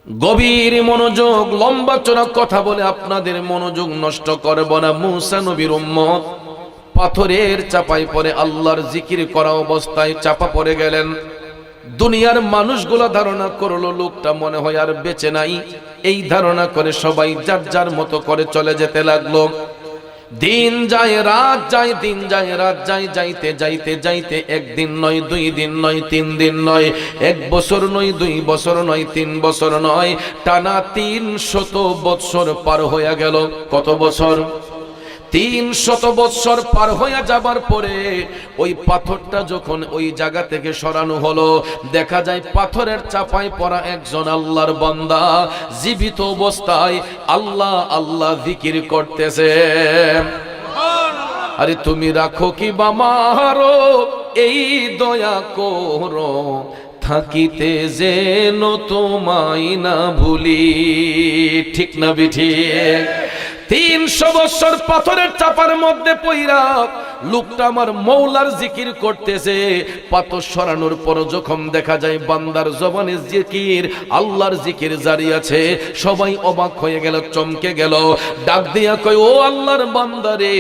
গভীর মনোযোগ, লম্বা চড়া কথা বলে আপনাদের মনোযোগ নষ্ট করব না। মুসা নবীর উম্মত পাথরের চাপায় পড়ে আল্লাহর জিকির করা অবস্থায় চাপা পড়ে গেলেন। দুনিয়ার মানুষগুলো ধারণা করলো লোকটা মনে হয় আর বেঁচে নাই। এই ধারণা করে সবাই যার যার মতো করে চলে যেতে লাগলো। দিন যায় রাত যায়, দিন যায় রাত যায়, যাইতে যাইতে যাইতে একদিন নয়, 2 দিন নয়, 3 দিন নয়, 1 বছর নয়, 2 বছর নয়, 3 বছর নয়, টানা 300 বৎসর পার হয়ে গেল। কত বছর? 300 বৎসর পার হয়ে যাবার পরে ওই পাথরটা যখন ওই জায়গা থেকে সরানো হলো, দেখা যায় পাথরের চাপায় পড়া একজন আল্লাহর বান্দা জীবিত অবস্থায় আল্লাহ আল্লাহ জিকির করতেছে। আরে তুমি রাখো কি বামারো এই দয়া করো, থাকিতে যেন তোমায় না ভুলি। ঠিক না বিঠিক? 300 বছর পাথরের চাপার মধ্যে পইরা লোকটা আমার মৌলার জিকির করতেছে। পাথর সরানোর পর যখন দেখা যায় বান্দার জবানে জিকির, আল্লাহর জিকির জারি আছে, সবাই অবাক হয়ে গেল, চমকে গেল। ডাক দিয়া কয়, ও আল্লাহর বান্দারে,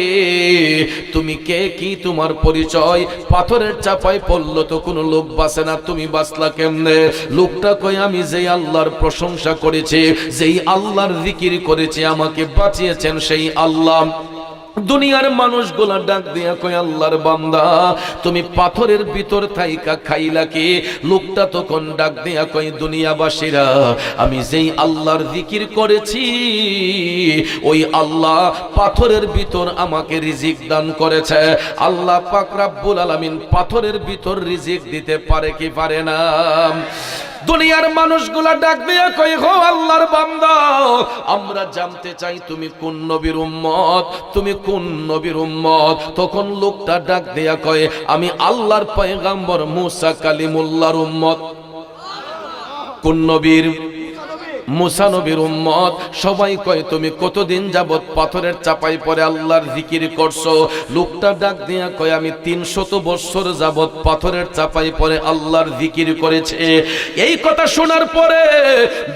তুমি কে, কি তোমার পরিচয়? পাথরের চাপায় পড়লো তো কোনো লোক বাঁচে না, তুমি বাঁচলা কেমনে? লোকটা কয়, আমি যেই আল্লাহর প্রশংসা করেছি, যেই আল্লাহর জিকির করেছি, আমাকে বাঁচিয়েছেন সেই আল্লাহ। দুনিয়ার মানুষগুলা ডাক দিয়া কয়, আল্লাহর বান্দা তুমি পাথরের ভিতর থাইকা খাইলা কি? লোকটা তখন ডাক দিয়া কয়, দুনিয়াবাসীরা, আমি যেই আল্লাহর জিকির করেছি ওই আল্লাহ পাথরের ভিতর আমাকে রিজিক দান করেছে। আল্লাহ পাক রব্বুল আলামিন পাথরের ভিতর রিজিক দিতে পারে কি পারে না? দুনিয়ার মানুষগুলা ডাক দিয়া কয়, হো আল্লাহর বান্দা, আমরা জানতে চাই তুমি কোন নবীর উম্মত, তুমি কোন নবীর উম্মত? তখন লোকটা ডাক দিয়া কয়, আমি আল্লাহর পয়গম্বর মুসা কালিমুল্লাহর উম্মত। কোন নবীর? মুসা নবীর উম্মত। সবাই কয়, তুমি কতদিন যাবত পাথরের চাপায় পড়ে আল্লাহর জিকির করছো? লোকটা ডাক দিয়া কয়, আমি 300 বছর যাবত পাথরের চাপায় পড়ে আল্লাহর জিকির করেছে। এই কথা শোনার পরে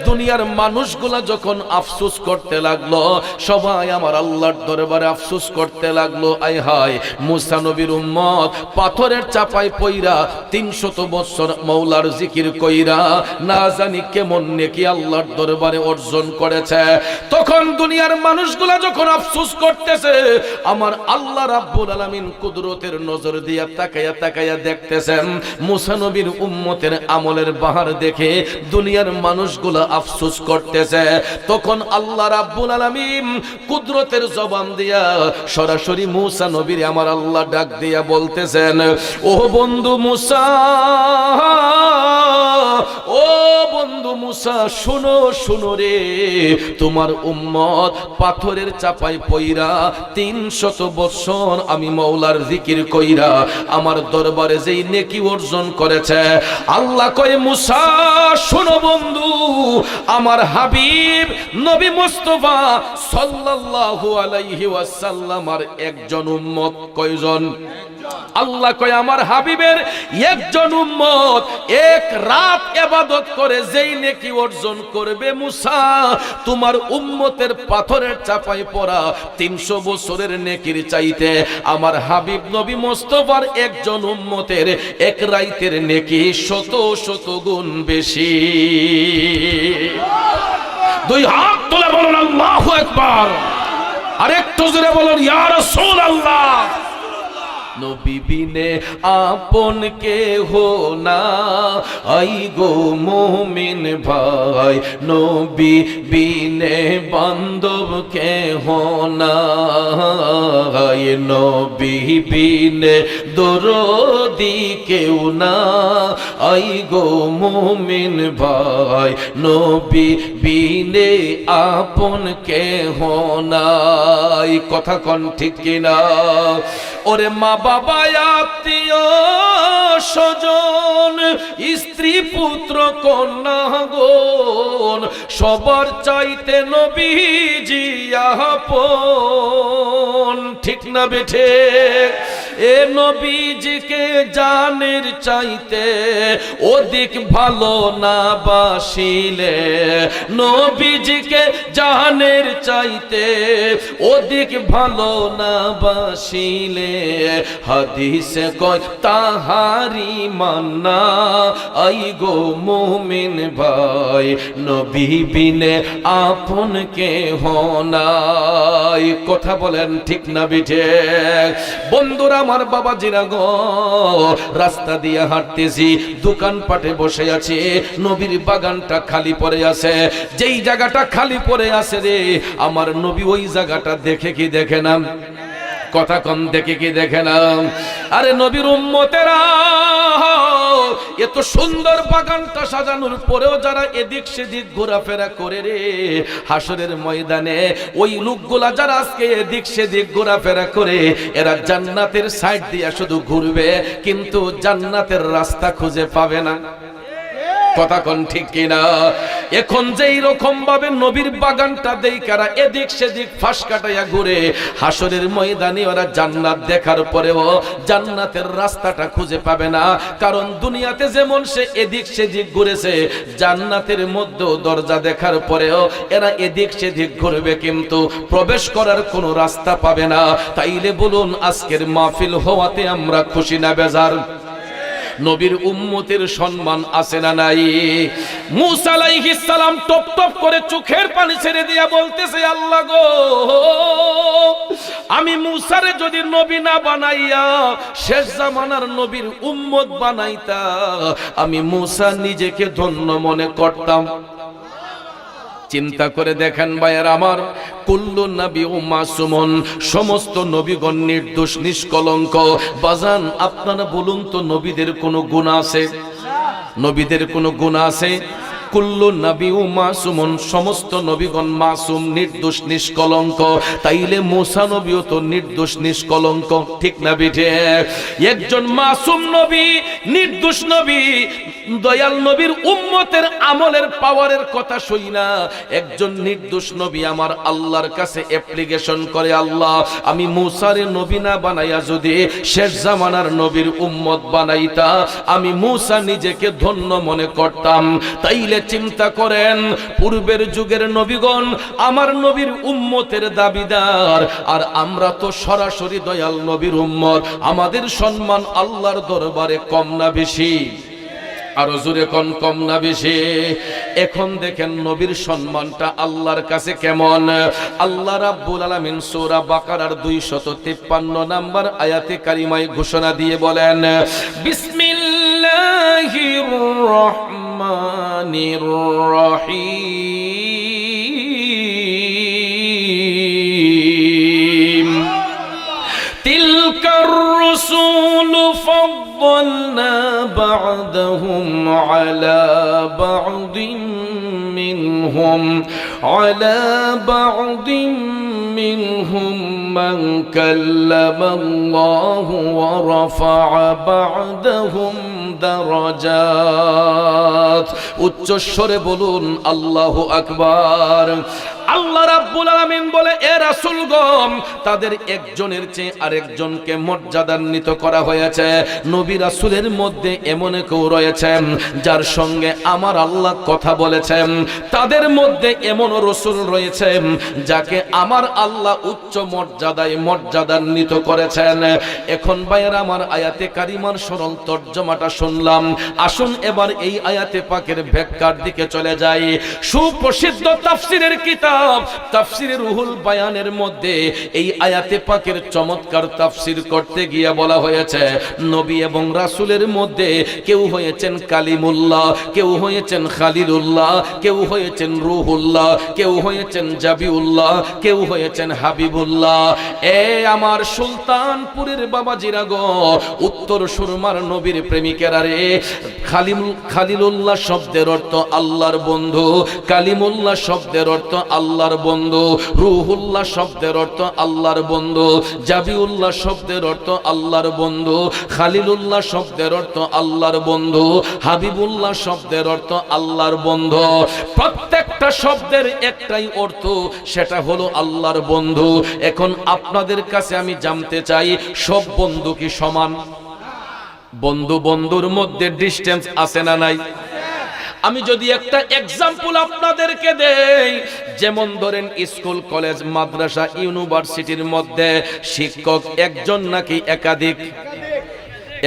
দুনিয়ার মানুষগুলা যখন আফসোস করতে লাগলো, সবাই আমার আল্লাহর দরবারে আফসোস করতে লাগলো, আয় হায়, মুসা নবীর উম্মত পাথরের চাপায় পইরা 300 বছর মৌলার জিকির কইরা না জানি কেমন নেকি আল্লাহর দরবারে অর্জন করেছে। তখন দুনিয়ার মানুষগুলা যখন আফসোস করতেছে, আমার আল্লাহ রাব্বুল আলামিন কুদরতের নজর দিয়া তাকায়া তাকায়া দেখতেছেন মুসা নবীর উম্মতের আমলের বাহার দেখে দুনিয়ার মানুষগুলা আফসোস করতেছে। তখন আল্লাহ রাব্বুল আলামিন কুদরতের জবান দিয়া সরাসরি মুসা নবীর আমার আল্লাহ ডাক দিয়া বলতেছেন, ও বন্ধু মুসা, ও বন্ধু মুসা, শোনো শোনো রে, তোমার উম্মত পাথরের চাপায় পইরা 300 বছর আমি মওলার জিকির কইরা আমার দরবারে যেই নেকি অর্জন করেছে। আল্লাহ কয়, মুসা শোনো বন্ধু, আমার হাবিব নবী মুস্তাফা সাল্লাল্লাহু আলাইহি ওয়াসাল্লাম আর একজন উম্মত। কয়জন? আল্লাহ কয়, আমার হাবিবের একজন উম্মত এক রাত ইবাদত করে যেই নেকি অর্জন করবে মুসা, তোমার উম্মতের পাথরের চাপায় পড়া 300 বছরের নেকির চাইতে আমার হাবিব নবী মুস্তাফার একজন উম্মতের এক রাতের নেকি 100 গুণ বেশি। দুই হাত তুলে বলুন আল্লাহু আকবার, আরেকটু জোরে বলুন ইয়া রাসূলুল্লাহ। নবী বিনে আপন কেহ না, আই গো মুমিন ভাই, নবী বিনে বান্ধব কেহ না, নবী বিনে দরদি কেউ না, আই গো মুমিন ভাই, নবী বিনে আপন কেহ নাই। কথা কন ঠিক কিনা? ওরে মা বাবা আত্মীয় স্বজন স্ত্রী পুত্র কন্যা গণ সবার চাইতে নবীজি আপন। ঠিক না বেঠে? এ নবীজিকে জানের চাইতে অধিক ভালো না বাসিলে, নবীজিকে জানের চাইতে অধিক ভালো না বাসিলে, হাদিসে কয় তাহারি মান্না আই গো মুমিন ভাই, নবী বিনে আপন কেহ নাই। কথা বলেন ঠিক না বিঠে? বন্ধুরা আমার, বাবাজিরা গো, রাস্তা দিয়ে হাঁটতেছি, দোকানপাটে বসে আছি, নবীর বাগানটা খালি পড়ে আছে। যেই জায়গাটা খালি পড়ে আছে রে আমার নবী, ওই জায়গাটা দেখে কি দেখে না? কথা কম, দেখে কি দেখে না? আরে নবীর উম্মতেরা, এত সুন্দর বাগানটা সাজানোর পরেও যারা এদিক সেদিক ঘোরাফেরা করে রে হাসরের ময়দানে, ওই লোকগুলা যারা আজকে এদিক সেদিক ঘোরাফেরা করে, এরা জান্নাতের সাইড দিয়ে শুধু ঘুরবে, কিন্তু জান্নাতের রাস্তা খুঁজে পাবে না। কথা কোন ঠিক কিনা? এখন যেই রকম ভাবে নবীর বাগানটা দেখারা এদিক সেদিক ফাঁস কাটাইয়া ঘুরে, হাসরের ময়দানে ওরা জান্নাত দেখার পরেও জান্নাতের রাস্তাটা খুঁজে পাবে না। কারণ দুনিয়াতে যেমন সে এদিক সেদিক ঘুরেছে, জান্নাতের মধ্যে দরজা দেখার পরেও এরা এদিক সেদিক ঘুরবে, কিন্তু প্রবেশ করার কোনো রাস্তা পাবে না। তাইলে বলুন, আজকের মাহফিল হওয়াতে আমরা খুশি না বেজার? নবীর উম্মতের সম্মান আছে না নাই? মূসা আলাইহিস সালাম টপ টপ করে চোখের পানি ছেড়ে দিয়া বলতেছে, আল্লাহ গো, আমি মূসারে যদি নবী না বানাইয়া শেষ জামানার নবীর উম্মত বানাইতা, আমি মূসা নিজেকে ধন্য মনে করতাম। চিন্তা করে দেখেন ভাইয়ের আমার, কুল্লু নবী মাসুমুন, সমস্ত নবীগণ নির্দোষ নিষ্কলঙ্ক। বাজান, আপনারা বলুন তো, নবীদের কোনো গুনাহ আছে? নবীদের কোনো গুনাহ আছে? কুল্লু নবী মাসুমুন, সমস্ত নবীগণ মাসুম, নির্দোষ নিষ্কলঙ্ক। তাইলে মূসা নবীও তো নির্দোষ নিষ্কলঙ্ক, ঠিক না বিঠে? একজন মাসুম নবী, নির্দোষ নবী, দয়াল নবীর উম্মতের আমলের পাওয়ারের কথা শুই না, একজন নির্দোষ নবী আমার আল্লাহর কাছে অ্যাপ্লিকেশন করে, আল্লাহ, আমি মূসারে নবী না বানাইয়া যদি শেষ জামানার নবীর উম্মত বানাইতা, আমি মূসা নিজেকে ধন্য মনে করতাম। তাইলে চিন্তা করেন, পূর্বের যুগের নবীগণ আমার নবীর উম্মতের দাবিদার, আর আমরা তো সরাসরি দয়াল নবীর উম্মত। আমাদের সম্মান আল্লাহর দরবারে কম না বেশি? আরো জোরে কোন, কম না বেশি? এখন দেখেন নবীর সম্মানটা আল্লাহর কাছে কেমন। আল্লাহ রাব্বুল আলামিন সূরা বাকারার 253 নম্বর আয়াতে কারিমায় ঘোষণা দিয়ে বলেন, বিসমিল্লাহির রহমানির রহিম, তিলকার রুসুলু ফাদ্দালনা বা'দাহুম আলা বা'দিন মিনহুম মিনহুম মান কাল্লামাল্লাহু ওয়া রাফা'a বা'দাহুম দারাজাত। উচ্চস্বরে বলুন আল্লাহু আকবার। আল্লাহ রাব্বুল আলামিন বলে, এ রাসূলগণ, তাদের একজনের চেয়ে আরেকজনকে মর্যাদান্বিত করা হয়েছে। নবী রাসূলের মধ্যে এমন কেউ রয়েছেন যার সঙ্গে আমার আল্লাহ কথা বলেছেন, তাদের মধ্যে এমন রাসূল রয়েছেন যাকে আমার আল্লাহ উচ্চ মর্যাদায় মর্যাদান্বিত করেছেন। এখন ভাইয়েরা আমার, আয়াতে কারিমার সরল তর্জমাটা শুনলাম, আসুন এবার এই আয়াতে পাকের ব্যাখ্যার দিকে চলে যাই। সুপ্রসিদ্ধ তাফসীরের কিতাব তাফসীরে রুহুল বায়ানের মধ্যে এই আয়াতে পাকের চমৎকার তাফসীর করতে গিয়ে বলা হয়েছে, নবী এবং রাসূলের মধ্যে কেউ হয়েছেন কালিমুল্লাহ, কেউ হয়েছেন খালিলুল্লাহ, কেউ হয়েছেন রুহুল্লাহ, কেউ হয়েছেন জাবিউল্লাহ, কেউ হয়েছেন হাবিবুল্লাহ। এ আমার সুলতানপুরের বাবাজিরা গো, উত্তর সুরমার নবীর প্রেমিকেরা রে, খালিলুল্লাহ শব্দের অর্থ আল্লাহর বন্ধু, কালিমুল্লাহ শব্দের অর্থ আল্লাহর বন্ধু, রুহুল্লাহ শব্দের অর্থ আল্লাহর বন্ধু, জাবিউল্লাহ শব্দের অর্থ আল্লাহর বন্ধু, খালিলুল্লাহ শব্দের অর্থ আল্লাহর বন্ধু, হাবিবুল্লাহ শব্দের অর্থ আল্লাহর বন্ধু। প্রত্যেকটা শব্দের একটাই অর্থ, সেটা হলো আল্লাহর বন্ধু। এখন আপনাদের কাছে আমি জানতে চাই, সব বন্ধু কি সমান? বন্ধু বন্ধুর মধ্যে ডিসটেন্স আছে না নাই? আমি যদি একটা এক্সাম্পল আপনাদেরকে দেই, যেমন ধরেন স্কুল কলেজ মাদ্রাসা ইউনিভার্সিটির মধ্যে শিক্ষক একজন নাকি একাধিক?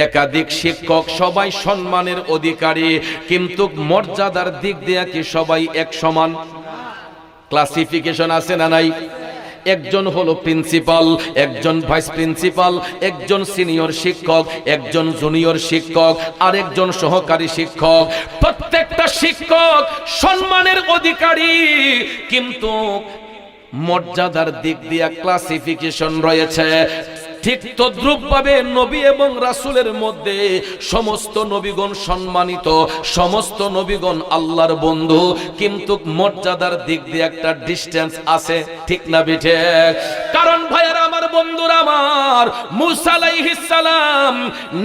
একাধিক শিক্ষক, সবাই সম্মানের অধিকারী, কিন্তু মর্যাদার দিক দিয়ে কি সবাই এক সমান? ক্লাসিফিকেশন আছে না নাই? একজন হলো প্রিন্সিপাল, একজন ভাইস প্রিন্সিপাল, একজন সিনিয়র শিক্ষক, একজন জুনিয়র শিক্ষক, আর একজন সহকারী শিক্ষক। প্রত্যেকটা শিক্ষক সম্মানের অধিকারী, কিন্তু মর্যাদার দিক দিয়ে ক্লাসিফিকেশন রয়েছে। ঠিক তদ্রূপভাবে নবী এবং রাসূলের মধ্যে সমস্ত নবীগণ সম্মানিত, সমস্ত নবীগণ আল্লাহর বন্ধু, কিন্তু মর্যাদার দিক দিয়ে একটা ডিসটেন্স আছে, ঠিক না বেঠে? কারণ ভাইয়ারা আমার, বন্ধুরা আমার, মূসা আলাইহিস সালাম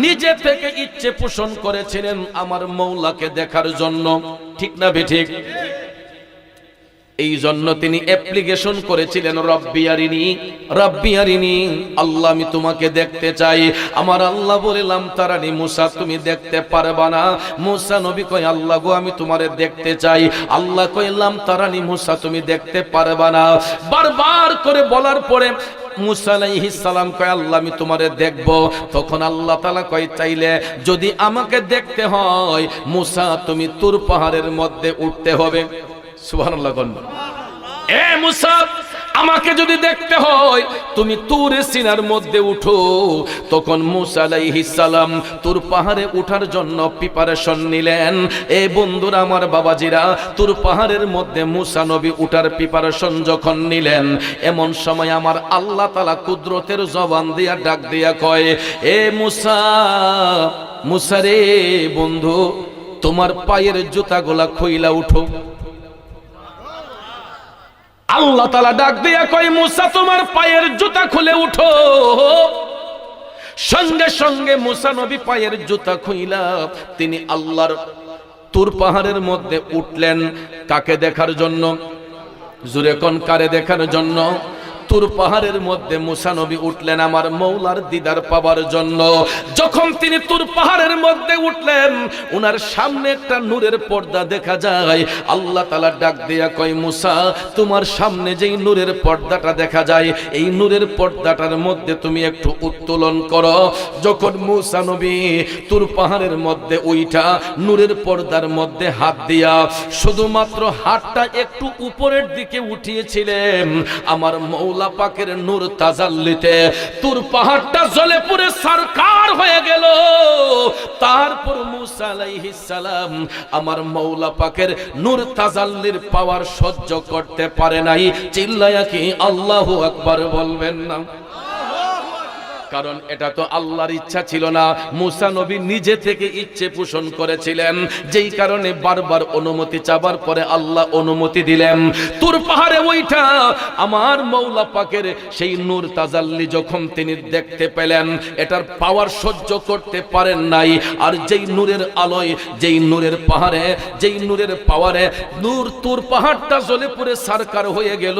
নিজে থেকে ইচ্ছে পোষণ করেছিলেন আমার মওলাকে দেখার জন্য, ঠিক না বেঠিক? এই জন্য তিনি অ্যাপ্লিকেশন করেছিলেন, রব্বি আরিনি, রব্বি আরিনি, আল্লাহ আমি তোমাকে দেখতে চাই। আমার আল্লাহ বললাম তারানি, মূসা তুমি দেখতে পারবা না। মূসা নবী কয়, আল্লাহ গো আমি তোমারে দেখতে চাই। আল্লাহ কইলাম তারানি, মূসা তুমি দেখতে পারবা না। বারবার করে বলার পরে মূসা আলাইহিস সালাম কয়, আল্লাহ আমি তোমারে দেখব। তখন আল্লাহ তাআলা কয়, চাইলে যদি আমাকে দেখতে হয় মূসা তুমি তুর পাহাড়ের মধ্যে উঠতে হবে। সুবহানাল্লাহ। এ মূসা, আমাকে যদি দেখতে হয় তুমি তুর সিনার মধ্যে উঠো। তখন মূসা আলাইহিস সালাম তুর পাহাড়ে উঠার জন্য প্রিপারেশন নিলেন। এই বন্ধুরা আমার, বাবাজিরা, তুর পাহাড়ের মধ্যে মূসা নবী উঠার প্রিপারেশন যখন নিলেন, এমন সময় আমার আল্লাহ তাআলা কুদরতের জবান দিয়া ডাক দিয়া কয়, এ মূসা, মূসা রে বন্ধু, তোমার পায়ের জুতাগুলা খুইলা উঠো। আল্লাহ তাআলা ডাক দিয়া কয়, মূসা তোমার পায়ের জুতা খুলে উঠো। সঙ্গে সঙ্গে মূসা নবী পায়ের জুতা খুইলা তিনি আল্লাহর তুর পাহাড়ের মধ্যে উঠলেন। কাকে দেখার জন্য? জুরে কোন কারে দেখার জন্য? তুর পাহাড়ের মধ্যে মূসা নবী উঠলেন আমার মওলার দিদার পাবার জন্য। যখন তিনি তুর পাহাড়ের মধ্যে উঠলেন, উনার সামনে একটা নূরের পর্দা দেখা যায়। আল্লাহ তাআলা ডাক দিয়া কয়, মূসা তোমার সামনে যেই নূরের পর্দাটা দেখা যায়, এই নূরের পর্দাটার মধ্যে তুমি একটু উত্তোলন করো। যখন মূসা নবী তুর পাহাড়ের মধ্যে উইঠা নূরের পর্দার মধ্যে হাত দিয়া শুধুমাত্র হাতটা একটু উপরের দিকে উঠিয়েছিলেন, আমার মওলা পাকের নূর তাজাল্লিতে তুর পাহাড়টা জ্বলে পুড়ে সরকার হয়ে গেল। তারপর মূসা আলাইহিস সালাম আমার মওলা পাকের নূর তাজাল্লির পাওয়ার সহ্য করতে পারে নাই। চিল্লায়া কি আল্লাহু আকবার বলবেন না? কারণ এটা তো আল্লাহর ইচ্ছা ছিল না, মূসা নবী নিজে থেকে ইচ্ছে পোষণ করেছিলেন, যেই কারণে বারবার অনুমতি চাবার পরে আল্লাহ অনুমতি দিলেন। তুর পাহাড়ে ওইটা আমার মওলা পাকের সেই নূর তাজাল্লি যখন তিনি দেখতে পেলেন, এটার পাওয়ার সহ্য করতে পারেন নাই। আর যেই নূরের আলোয়, যেই নূরের পাহাড়ে, যেই নূরের পাওয়ারে নূর তুর পাহাড়টা জ্বলে পুড়ে সারকার হয়ে গেল।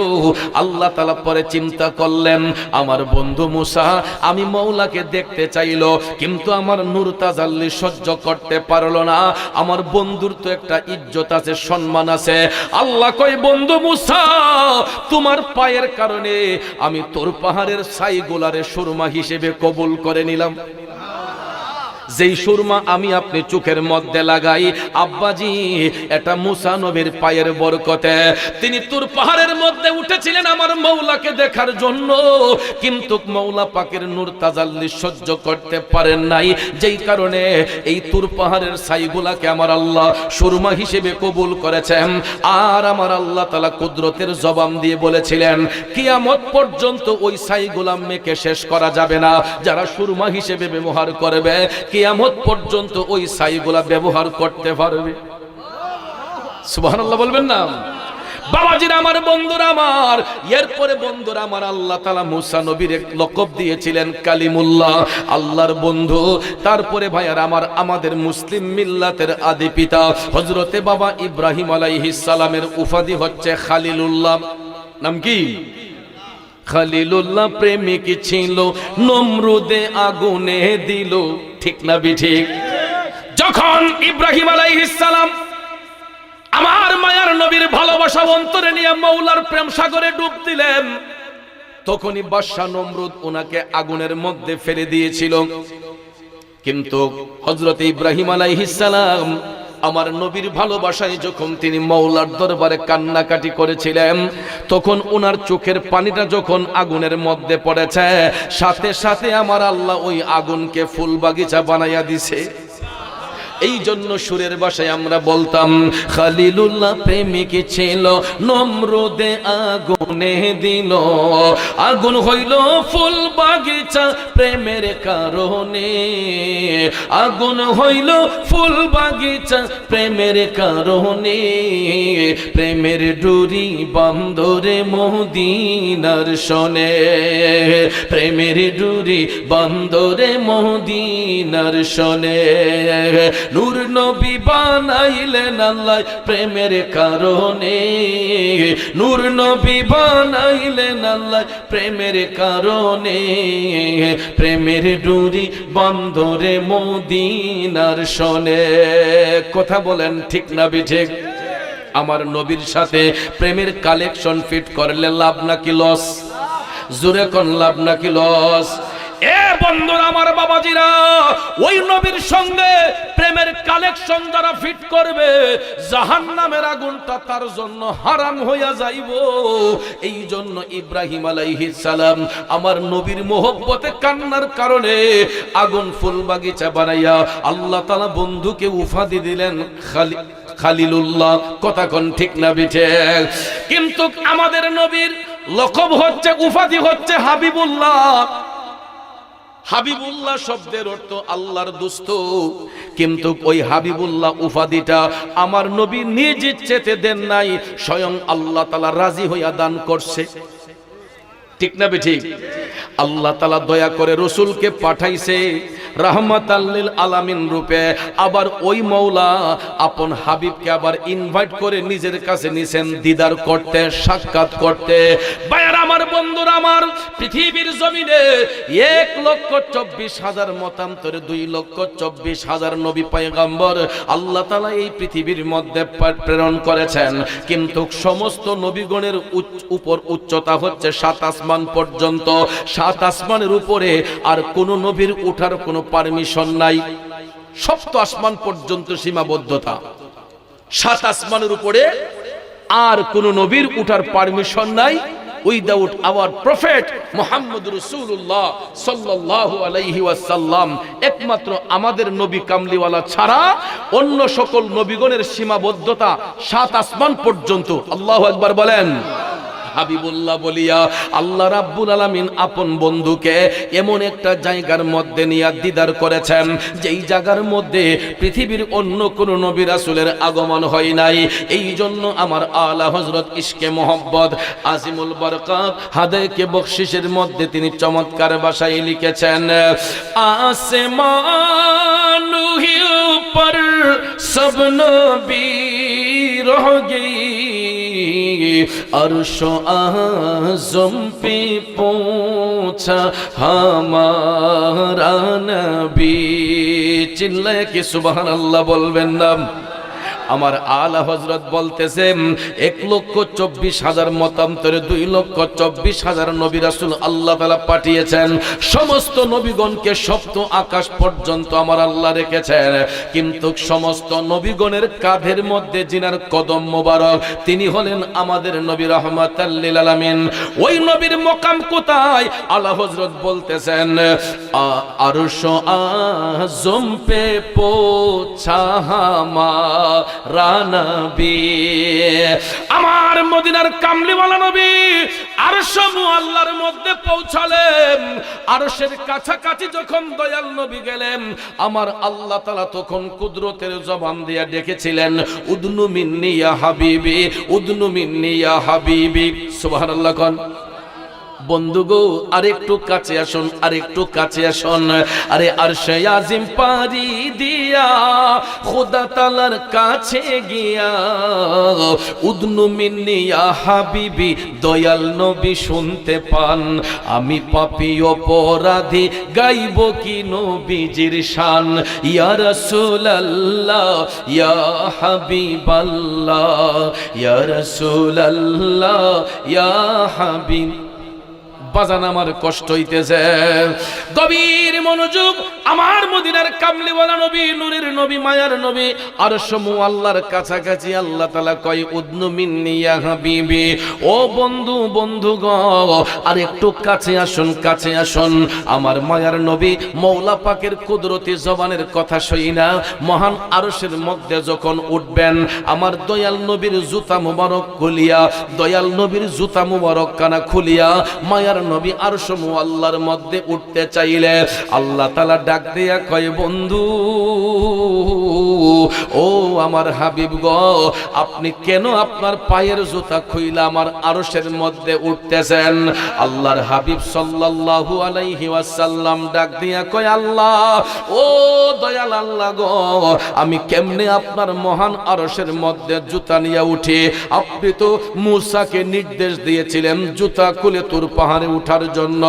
আল্লাহ তাআলা পরে চিন্তা করলেন, আমার বন্ধু মূসা আমি মওলাকে দেখতে চাইলো, কিন্তু আমার নূর তাজাল্লি সহ্য করতে পারলো না। আমার বন্ধুর তো একটা ইজ্জত আছে, সম্মান আছে। আল্লাহ কয়, বন্ধু মূসা তোমার পায়ের কারণে আমি তোর পাহাড়ের ছাইগুলারে সুরমা হিসেবে কবুল করে নিলাম। যেই সুরমা আমি আপনি চোখের মধ্যে লাগাই, আব্বাজি এটা মূসা নবীর পায়ের বরকতে। তিনি তুর পাহাড়ের মধ্যে উঠেছিলেন আমার মওলাকে দেখার জন্য, কিন্তু মওলা পাকের নূর তাজাল্লি সহ্য করতে পারেন নাই, যেই কারণে এই তুর পাহাড়ের ছাইগুলাকে আমার আল্লাহ সুরমা হিসেবে কবুল করেছেন। আর আমার আল্লাহ তাআলা কুদরতের জবান দিয়ে বলেছিলেন, কিয়ামত পর্যন্ত ওই ছাইগুলা মেখে শেষ করা যাবে না। যারা সুরমা হিসেবে ব্যবহার করবে, কিয়ামত পর্যন্ত ওই ছাইগুলা ব্যবহার করতে পারবে। সুবহানাল্লাহ বলবেন না? বাবাজিরা আমার, বন্ধুরা আমার, এরপরে বন্ধুরা আমার, আল্লাহ তাআলা মুসা নবীর এক লকব দিয়েছিলেন কালিমুল্লাহ, আল্লাহর বন্ধু। তারপরে ভাইয়ার আমার, আমাদের মুসলিম মিল্লাতের আদি পিতা হযরতে বাবা ইব্রাহিম আলাইহিস সালামের উপাধি হচ্ছে খালিলুল্লাহ। নাম কি? খালিলুল্লাহ প্রেমিক ছিল, নমরুদে আগুনে দিল। ঠিক না বিঠিক? যখন ইব্রাহিম আলাইহিস সালাম আমার মায়ার নবীর ভালোবাসা অন্তরে নিয়ে মাওলার প্রেম সাগরে ডুব দিলেন, তখনই বাদশা নমরুদ ওনাকে আগুনের মধ্যে ফেলে দিয়েছিল। কিন্তু হযরত ইব্রাহিম আলাইহিস সালাম আমার নবীর ভালোবাসায় যখন তিনি মাওলার দরবারে কান্নাকাটি করেছিলেন, তখন ওনার চোখের পানিটা যখন আগুনের মধ্যে পড়েছে, সাথে সাথে আমার আল্লাহ ওই আগুনকে ফুল বাগিচা বানাইয়া দিছে। এই জন্য সুরের ভাষায় আমরা বলতাম, খালিলুল্লাহ প্রেমিক ছিল, নমরুদে আগুনে দিল। আগুন হইল ফুল বাগিচা প্রেমের কারণে, আগুন হইল ফুল বাগিচা প্রেমের কারণে। প্রেমের ডুরি বান্দরে মদিনার শোনে, প্রেমের ডুরি বান্দরে মদিনার শোনে। নূর নবী বানাইলেন আল্লাহ প্রেমের কারণে, নূর নবী বানাইলেন আল্লাহ প্রেমের কারণে। প্রেমের ডুরি বন্ধরে মদিনার শোনে। কথা বলেন ঠিক না বিঠিক? আমার নবীর সাথে প্রেমের কালেকশন ফিট করলে লাভ নাকি লস? জোরে কোন লাভ নাকি লস? এ বন্ধুরা আমার, বাবাজিরা, ওই নবীর সঙ্গে প্রেমের কালেকশন যারা ফিট করবে, জাহান্নামের আগুনটা তার জন্য হারাম হইয়া যাইব। এই জন্য ইব্রাহিম আলাইহিস সালাম আমার নবীর মোহব্বতে কান্নার কারণে আগুন ফুল বাগিচা বানাইয়া আল্লাহ তাআলা বন্ধুকে উপাধি দিলেন খালিলুল্লাহ। কথা কোন ঠিক না বিঠিক? কিন্তু আমাদের নবীর লকব হচ্ছে, উপাধি হচ্ছে হাবিবুল্লাহ। হাবিবুল্লাহ শব্দের অর্থ আল্লাহর দোস্ত। কিন্তু ওই হাবিবুল্লাহ উপাধিটা আমার নবী নিজ ইচ্ছেতে দেন নাই, স্বয়ং আল্লাহ তাআলা রাজি হইয়া দান করছে। ঠিক না বেঠিক? আল্লাহ তাআলা দয়া করে রসুলকে পাঠাইছে রাহমাতাল লিল আলামিন রূপে। আবার ওই মওলা আপন হাবিবকে আবার ইনভাইট করে নিজের কাছে নিছেন দিদার করতে, সাক্ষাৎ করতে। ভাইয়ার আমার, বন্ধুরা আমার, পৃথিবীর জমিনে 1,24,000 মতান্তরে 2,24,000 নবী পয়গম্বর আল্লাহ তাআলা এই পৃথিবীর মধ্যে প্রেরণ করেছেন। কিন্তু সমস্ত নবীগণের উপর উচ্চতা হচ্ছে 7 আসমান পর্যন্ত। 7 আসমানের উপরে আর কোন নবীর উঠার কোন পারমিশন নাই। 7 আসমান পর্যন্ত সীমাবদ্ধতা। 7 আসমানের উপরে আর কোন নবীর উঠার পারমিশন নাই উইদাউট আওয়ার প্রফেট মুহাম্মদ রাসূলুল্লাহ সাল্লাল্লাহু আলাইহি ওয়াসাল্লাম। একমাত্র আমাদের নবী কামলিওয়ালা ছাড়া অন্য সকল নবীগণের সীমাবদ্ধতা 7 আসমান পর্যন্ত। আল্লাহু আকবার বলেন। হাবিবুল্লাহ বলিয়া আল্লাহ রাব্বুল আলামিন আপন বন্ধুকে এমন একটা জায়গার মধ্যে নিয়ে দিদার করেছেন, যেই জায়গার মধ্যে পৃথিবীর অন্য কোন নবী রাসূলের আগমন হয় নাই। এই জন্য আমার আলা হযরত ইশকে মোহাম্মদ আজিমুল বরকত হাদায়ে বখশিশের মধ্যে তিনি চমৎকার ভাষায় লিখেছেন, আসমান হি উপর সব নবী রহ গই, अर्श आज़म पे पहुंचा हमारा नबी। चिल्लाए कि सुबहान अल्लाह बोलबेन ना। আমার আলা হযরত বলতেছেন 1,24,000 মতান্তরে 2,24,000 নবী রাসূল আল্লাহ তাআলা পাঠিয়েছেন। সমস্ত নবীগণকে সপ্ত আকাশ পর্যন্ত আমার আল্লাহ রেখেছেন। কিন্তু সমস্ত নবীগণের কাঁধের মধ্যে জিনার কদম মোবারক, তিনি হলেন আমাদের নবী রাহমাতাল লিল আলামিন। ওই নবীর মকাম কোথায়? আলা হযরত বলতেছেন, আরশ আযম পে পৌঁছা হামারা রানবী। আমার মদিনার কামলিওয়ালা নবী আরশ মুআল্লার মধ্যে পৌঁছালেন। আরশের কাছাকাছি যখন দয়াল নবী গেলেন, আমার আল্লাহ তাআলা তখন কুদরতের জবান দিয়ে ডেকেছিলেন, উদনু মিন্নি ইয়া হাবিবি, উদনু মিন্নি ইয়া হাবিবি। সুবহানাল্লাহ। কোন বন্ধু গো, আরেকটু কাছে আসুন, আরেকটু কাছে আসুন। আরে আরশে আজিম পারি দিয়া খোদা তাআলার কাছে গিয়া, উদনু মিন্নি ইয়া হাবিবি, দয়াল নবী শুনতে পান, আমি পাপী অপরাধী গাইব কি নবীজির শান। ইয়া রাসূলুল্লাহ ইয়া হাবিবাল্লাহ, ইয়া রাসূলুল্লাহ ইয়া হাবিব। বাজান আমার কষ্ট হইতেছে, গভীর মনোযোগ। আমার মদিনার কামলিওয়ালা নবী, নূরের নবী, মায়ার নবী আরশ মুআল্লার কাছাকাছি আল্লাহ তাআলা কয়, উদনু মিন্নি ইয়া হাবিবি, ও বন্ধু, বন্ধু গো আর একটু কাছে আসুন, কাছে আসুন। আমার মায়ার নবী মওলা পাকের কুদরতি জবানের কথা শুইনা মহান আরশের মধ্যে যখন উঠবেন, আমার দয়াল নবীর জুতা মুবারক খুলিয়া, দয়াল নবীর জুতা মুবারক কানা খুলিয়া মায়ার নবী আরশ মুআল্লার মধ্যে উঠতে চাইলে আল্লাহ তাআলা ডাক দিয়া কয়, বন্ধু ও আমার হাবিব গো, আপনি কেন আপনার পায়ের জুতা খুইলা আমার আরশের মধ্যে উঠতেছেন? আল্লাহর হাবিব সাল্লাল্লাহু আলাইহি ওয়াসাল্লাম ডাক দিয়া কয়, আল্লাহ, ও দয়াল আল্লাহ গো, আমি কেমনে আপনার মহান আরশের মধ্যে জুতা নিয়ে উঠি? আপনি তো মূসাকে নির্দেশ দিয়েছিলেন জুতা খুলে তুর পাহাড়ে উঠার জন্য।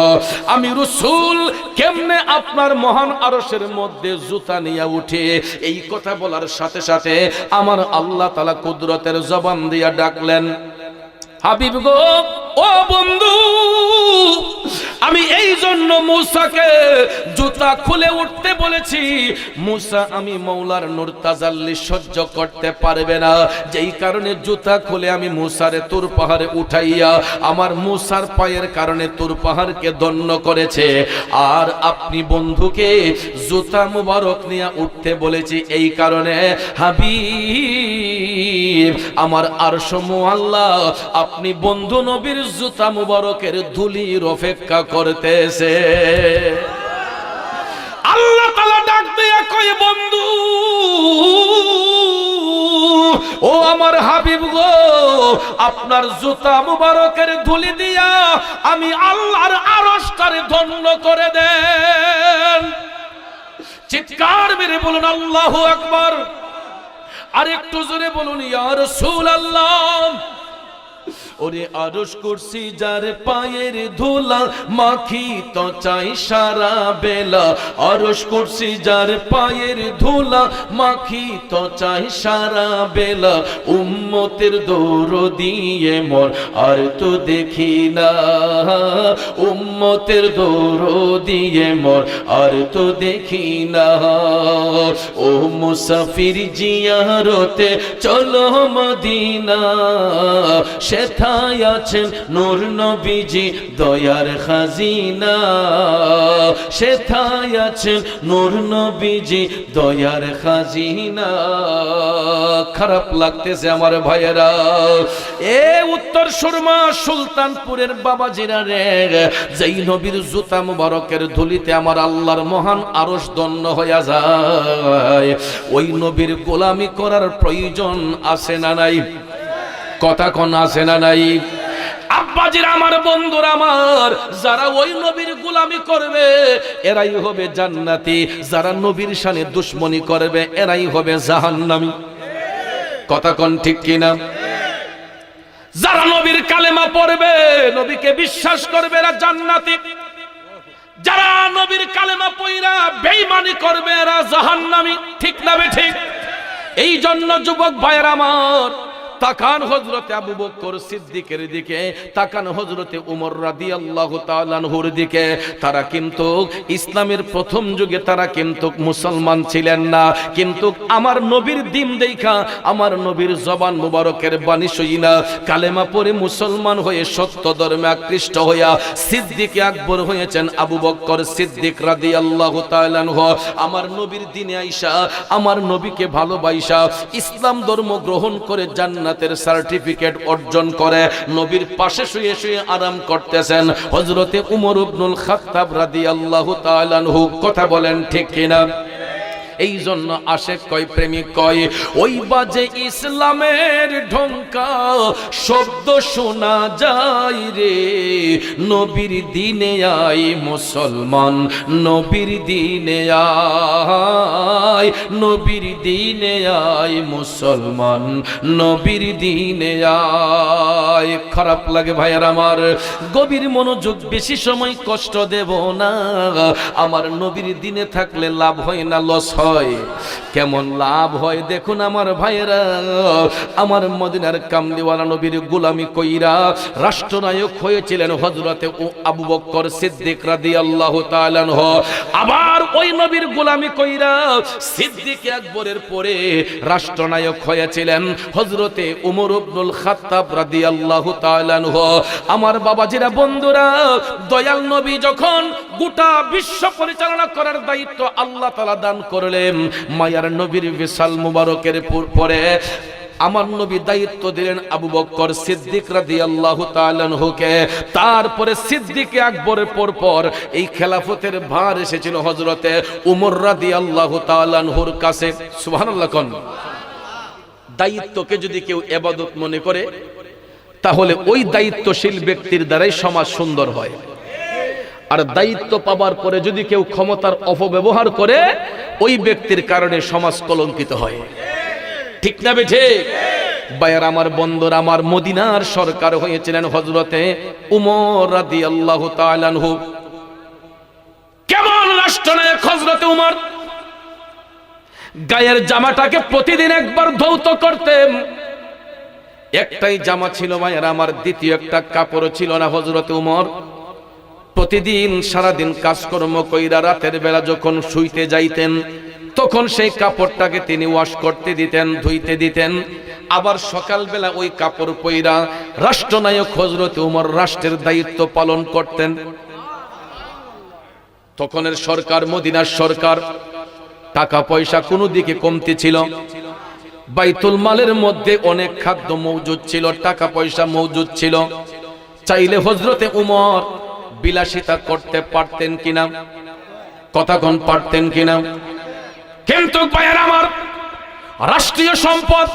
আমি রাসূল কেমনে আপনার মহান আরশের মধ্যে জুতা নিয়ে উঠে? এই কথা বলার সাথে সাথে আমার আল্লাহ তাআলা কুদরতের জবান দিয়া ডাকলেন, হাবিব গো, ও বন্ধু, আমি এই জন্য মূসাকে জুতা খুলে উঠতে বলেছি। মূসা আমি মওলার নূর তাজাল্লি সহ্য করতে পারবে না, যেই কারণে জুতা খুলে আমি মূসারে তুর পাহাড়ে উঠাইয়া আমার মূসার পায়ের কারণে তুর পাহাড়কে দণ্ড করেছে। আর আপনি বন্ধুকে জুতা মুবারক নিয়ে উঠতে বলেছি, এই কারণে হাবিব আমার আরশ মুআল্লা আপনি বন্ধু নবীর জুতা মুবারকের ধুলির অপেক্ষা করতেছে। আল্লাহ তাআলা ডাক দিয়া কয়, বন্ধু ও আমার হাবিব গো, আপনার জুতা মুবারকের ধুলি দিয়া আমি আল্লাহর আরশটারে ধন্য করে দেন। চিৎকার মেরে বলুন আল্লাহু আকবার। আর একটু জোরে বলুন ইয়া রাসূলুল্লাহ। ওরে আরশ কুরসি যার পায়ের ধুলা মাখি তো চাই সারা বেলা, আরশ কুরসি যার পায়ের ধুলা মাখি তো চাই সারা বেলা, উম্মতের দরদি মোর আর তো দেখি না, উম্মতের দরদি মোর আর তো দেখি না। ও মুসাফির জিয়ারতে চলো মদিনা, সেথায় আছেন নূর নবীজি দয়ার খাজিনা, সেথায় আছেন নূর নবীজি দয়ার খাজিনা। খারাপ লাগতেছে আমার ভাইয়েরা, এ উত্তর সুরমা সুলতানপুরের বাবাজিরা রে, যেই নবীর জুতা মুবারকের ধুলিতে আমার আল্লাহর মহান আরশ দণ্ড হইয়া যায়, ওই নবীর গোলামি করার প্রয়োজন আছে না নাই? কথা কোন আছে না নাই? আব্বাজিরা আমার, বন্ধুরা আমার, যারা ওই নবীর গোলামি করবে এরাই হবে জান্নাতি, যারা নবীর শানে দুশমনি করবে এরাই হবে জাহান্নামী। কথা কোন ঠিক কিনা? যারা নবীর কালেমা পড়বে, নবীকে বিশ্বাস করবে এরা জান্নাতি, যারা নবীর কালেমা পড়া বেঈমানি করবে এরা জাহান্নামী। ঠিক না বে ঠিক? এই জন্য যুবক ভাইয়েরা আমার, তাকান হযরতে আবু বকর সিদ্দিকের দিকে, তাকান হযরতে উমর রাদিয়াল্লাহু তাআলা আনহুর দিকে। তারা কিন্তু ইসলামের প্রথম যুগে তারা কিন্তু মুসলমান ছিলেন না, কিন্তু আমার নবীর দিন দেখা, আমার নবীর জবান মুবারকের বাণী শুইনা কালেমা পড়ে মুসলমান হয়ে সত্য ধর্মে আকৃষ্ট হইয়া সিদ্দিক আকবর হয়েছেন আবু বকর সিদ্দিক রাদিয়াল্লাহু তাআলা আনহু। আমার নবীর দিনে আইসা, আমার নবীকে ভালোবাসা ইসলাম ধর্ম গ্রহণ করে জান্নাতের সার্টিফিকেট অর্জন করে নবীর পাশে শুয়ে শুয়ে আরাম করতেছেন হযরতে উমর ইবনুল খাত্তাব রাদিয়াল্লাহু তাআলা আনহু। কথা বলেন ঠিক কিনা? এই জন্য আশেক কয়, প্রেমিক কয়, ওই বাজে ইসলামের ঢঙ্কা শব্দ শোনা যায় রে, নবীর দিনে আয় মুসলমান, নবীর দিনে আয়, নবীর দিনে আয় মুসলমান, নবীর দিনে আয়। খারাপ লাগে ভাইয়ার আমার, গভীর মনোযোগ, বেশি সময় কষ্ট দেব না। আমার নবীর দিনে থাকলে লাভ হয় না লস হয়? কেমন লাভ হয় দেখুন আমার ভাইয়েরা। আমার মদিনার কামলিওয়ালা নবীর গোলামি কইরা রাষ্ট্রনায়ক হয়েছিলেন হযরতে আবু বকর সিদ্দিক রাদিয়াল্লাহু তাআলা আনহু। আবার ওই নবীর গোলামি কইরা সিদ্দিক আকবরের পরে রাষ্ট্রনায়ক হয়েছিলেন হযরতে উমর ইবনুল খাত্তাব রাদিয়াল্লাহু তাআলা আনহু। আমার বাবাজিরা, বন্ধুরা, দয়াল নবী যখন গোটা বিশ্ব পরিচালনা করার দায়িত্ব আল্লাহ তাআলা দান করলেন, মায়ার নবীর বিশাল মুবারকের পরে আমার নবী দায়িত্ব দিলেন আবু বকর সিদ্দিক রাদিয়াল্লাহু তাআলা আনহুকে। তারপরে সিদ্দিক আকবরের পর এই খেলাফতের ভার এসেছিল হযরতে উমর রাদিয়াল্লাহু তাআলা আনহুর কাছে। সুবহানাল্লাহ কোন। দায়িত্বকে যদি কেউ ইবাদত মনে করে তাহলে ওই দায়িত্বশীল ব্যক্তির দ্বারাই সমাজ সুন্দর হয়। আর দায়িত্ব পাবার পরে যদি কেউ ক্ষমতার অপব্যবহার করে ওই ব্যক্তির কারণে সমাজ কলঙ্কিত হয়। ঠিক না বেঠে? ভাইয়ার আমার, বন্ধুরা আমার, মদিনার সরকার হয়েছিলেন হযরতে উমর রাদিয়াল্লাহু তাআলা আনহু। কেমন রাষ্ট্রনায়ক হযরতে উমর! গায়ের জামাটাকে প্রতিদিন একবার ধৌত করতেন। একটাই জামা ছিল ভাইয়ার আমার, দ্বিতীয় একটা কাপড় ছিল না হযরতে উমর। প্রতিদিন সারাদিন কাজকর্ম কইরা রাতের বেলা যখন শুইতে যাইতেন তখন সেই কাপড়টাকে তিনি ওয়াশ করতে দিতেন, ধুইতে দিতেন। আবার সকালবেলা ওই কাপড় পইরা রাষ্ট্রনায়ক হযরতে উমর রাষ্ট্রের দায়িত্ব পালন করতেন। তখনের সরকার, মদিনার সরকার, টাকা পয়সা কোনো দিকে কমতি ছিল। বাইতুল মালের মধ্যে অনেক খাদ্য মজুদ ছিল, টাকা পয়সা মজুদ ছিল। চাইলে হযরতে উমর বিলাসিতা করতে পারতেন কিনা? কথা কোন, পারতেন কিনা? কিন্তু ভাইয়ের আমার, রাষ্ট্রীয় সম্পদ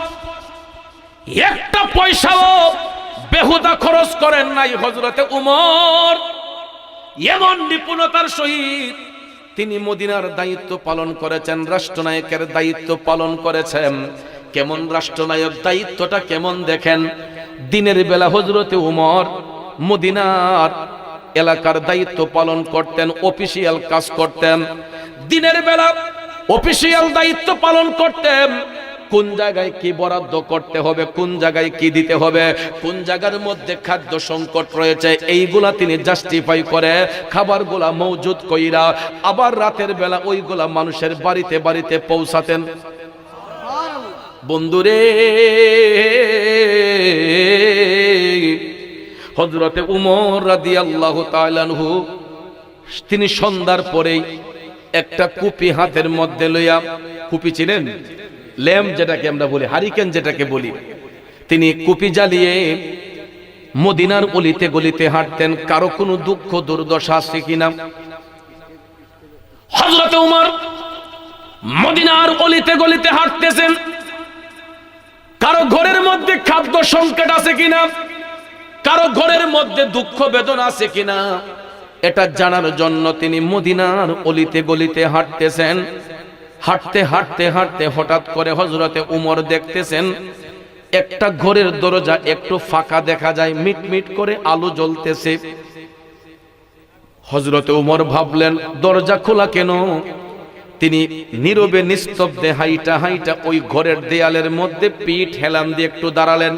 একটা পয়সাও বেহুদা খরচ করেন নাই হযরতে উমর। এমন নিপুণতার সহিত তিনি মদিনার দায়িত্ব পালন করেছেন, রাষ্ট্রনায়কের দায়িত্ব পালন করেছেন। কেমন রাষ্ট্রনায়ক, দায়িত্বটা কেমন দেখেন। দিনের বেলা হযরতে উমর মদিনার এলাকার দায়িত্ব পালন করতেন, অফিসিয়াল কাজ করতেন। দিনের বেলা অফিসিয়াল দায়িত্ব পালন করতেন। কোন জায়গায় কি বরাদ্দ করতে হবে, কোন জায়গায় কি দিতে হবে, কোন জায়গার মধ্যে খাদ্য সংকট রয়েছে, এইগুলা তিনি জাস্টিফাই করে খাবারগুলা মজুদ কইরা আবার রাতের বেলা ওইগুলা মানুষের বাড়িতে বাড়িতে পৌঁছাতেন। বন্ধুরে, হযরতে উমর রাদিয়াল্লাহু তাআলা আনহু তিনি সন্ধ্যার পরেই একটা কুপি হাতের মধ্যে লইয়া, কুপি চিনেন? ল্যাম্প যেটাকে আমরা বলি, হারিকেন যেটাকে বলি, তিনি কুপি জ্বালিয়ে মদিনার অলিতে গলিতে হাঁটতেন। কারো কোনো দুঃখ দুর্দশা আছে কিনা? হযরতে উমর মদিনার অলিতে গলিতে হাঁটতেছেন। কারো ঘরের মধ্যে খাদ্য সংকট আছে কিনা, কারো ঘরের মধ্যে দুঃখ বেদনা আছে কিনা, এটা জানার জন্য তিনি মদিনার অলিতে গলিতে হাঁটতেছেন। হাঁটতে হাঁটতে হাঁটতে হঠাৎ করে হযরতে উমর দেখতেছেন একটা ঘরের দরজা একটু ফাঁকা দেখা যায়, মিটমিট করে আলো জ্বলতেছে। হযরতে উমর ভাবলেন দরজা খোলা কেন? তিনি নীরবে নিস্তব্ধে হাইটা হাইটা ওই ঘরের দেয়ালের মধ্যে পিঠ হেলান দিয়ে একটু দাঁড়ালেন।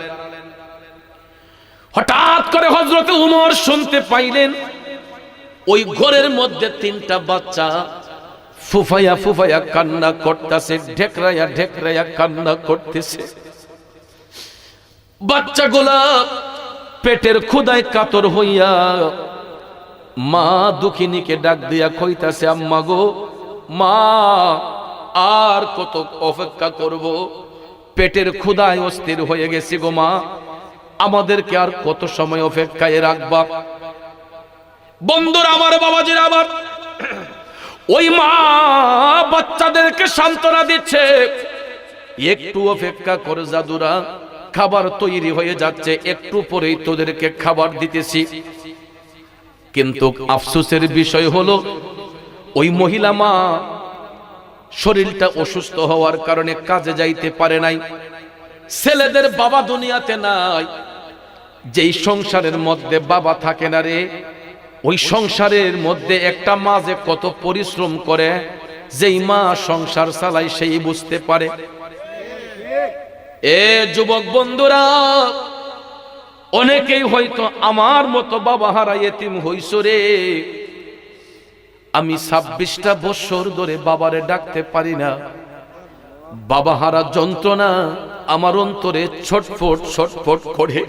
হঠাৎ করে হযরত উমর শুনতে পাইলেন ওই ঘরের মধ্যে তিনটা বাচ্চা ফুফায়া ফুফায়া কান্না করতেছে, ঢেকরাইয়া ঢেকরাইয়া কান্না করতেছে। বাচ্চাগুলা পেটের ক্ষুধায় কাতর হইয়া মা দুঃখিনীকে ডাক দিয়া কইতাছে, আম্মা গো, মা আর কত অপেক্ষা করব, পেটের ক্ষুধায় অস্থির হয়ে গেছি গো মা, আমাদেরকে আর কত সময় অপেক্ষায় রাখবা? বন্ধুরা আমার, বাবাজিরা আমার, ওই মা বাচ্চাদেরকে সান্ত্বনা দিচ্ছে, একটু অপেক্ষা করে জাদুরা, খাবার তৈরি হয়ে যাচ্ছে, একটু পরেই তোদেরকে খাবার দিতেছি। কিন্তু আফসোসের বিষয় হলো ওই মহিলা মা শরীরটা অসুস্থ হওয়ার কারণে কাজে যাইতে পারে নাই। ছেলেদের বাবা দুনিয়াতে নাই। যেই সংসারের মধ্যে বাবা থাকে না রে, ওই সংসারের মধ্যে একটা মা যে কত পরিশ্রম করে, যেই মা সংসার চালায় সেই বুঝতে পারে। এ যুবক বন্ধুরা, অনেকেই হয়তো আমার মতো বাবা হারা এতিম হইছ রে। আমি 26টা বছর ধরে বাবারে ডাকতে পারি না। বাবা হারা যন্ত্রণা আমার অন্তরে ছটফট ছটফট করে।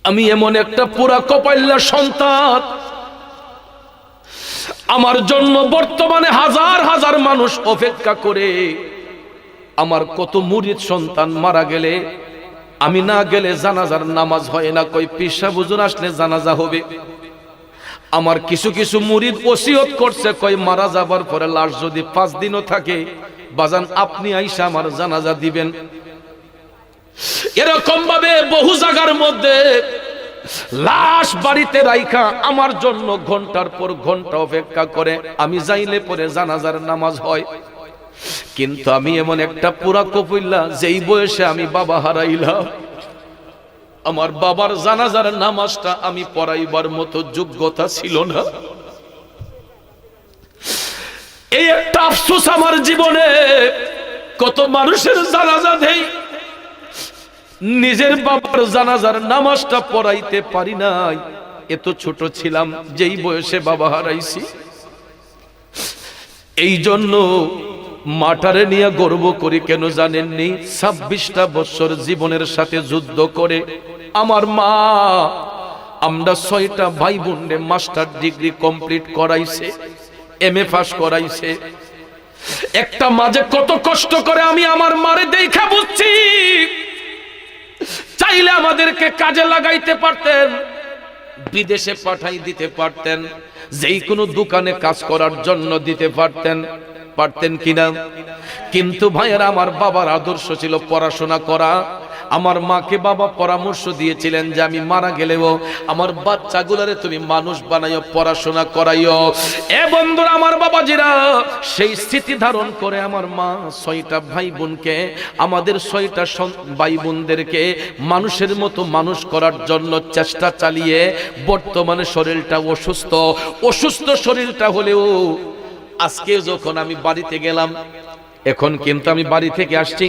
আমি এমন একটা পুরা কপাইল্লা সন্তান, আমার জন্য বর্তমানে হাজার হাজার মানুষ অপেক্ষা করে। আমার কত মুরিদ সন্তান মারা গেলে, আমি না গেলে জানাজার নামাজ হয় না, কই পীর সাহেব হুজুর আসলে জানাজা হবে। আমার কিছু কিছু মুরিদ ওসিয়ত করছে, কই মারা যাবার পরে লাশ যদি 5 দিনও থাকে, বাজান আপনি আইসা আমার জানাজা দিবেন। এরকম ভাবে বহু জায়গার মধ্যে লাশ বাড়িতে রাইখা আমার জন্য ঘন্টার পর ঘন্টা অপেক্ষা করে, আমি যাইলে পরে জানাজার নামাজ হয়। কিন্তু আমি এমন একটা পুরা কপিল্লা, যেই বয়সে আমি বাবা হারাইলাম, আমার বাবার জানাজার নামাজটা আমি পড়াইবার মতো যোগ্যতা ছিল না। এই একটা আফসোস আমার জীবনে। কত মানুষের জানাজা দেই, নিজের বাবার জানাজার নামাজটা পড়াইতে পারি নাই। এত ছোট ছিলাম যেই বয়সে বাবা হারাইছি। এই জন্য মাটারে নিয়ে গর্ব করি, কেন জানেননি? 26টা বছর জীবনের সাথে যুদ্ধ করে আমার মা আমরা 6টা ভাই বোনে মাস্টার ডিগ্রি কমপ্লিট করাইছে, MA পাস করাইছে। একটা মাঝে কত কষ্ট করে আমি আমার মারে দেখা বুঝছি। চাইলে আমাদেরকে কাজে লাগাইতে পারতেন, বিদেশে পাঠাই দিতে পারতেন, যেই কোনো দোকানে কাজ করার জন্য দিতে পারতেন, পারতেন কিনা? কিন্তু ভাইয়েরা, আমার বাবার আদর্শ ছিল পড়াশোনা করা। আমার মাকে বাবা পরামর্শ দিয়েছিলেন যে আমি মারা গেলেও আমার বাচ্চাগুলারে তুমি মানুষ বানাইও, পড়াশোনা করাইও। এ বন্ধুরা আমার, বাবাজিরা, সেই স্মৃতি ধারণ করে আমার মা 6টা ভাই বোনকে, আমাদের 6টা ভাই বোনদেরকে মানুষের মতো মানুষ করার জন্য চেষ্টা চালিয়ে বর্তমানে শরীরটা অসুস্থ। অসুস্থ শরীরটা হলেও আজকে যখন আমি বাড়িতে গেলাম, এখন কিন্তু আমি বাড়ি থেকে আসছি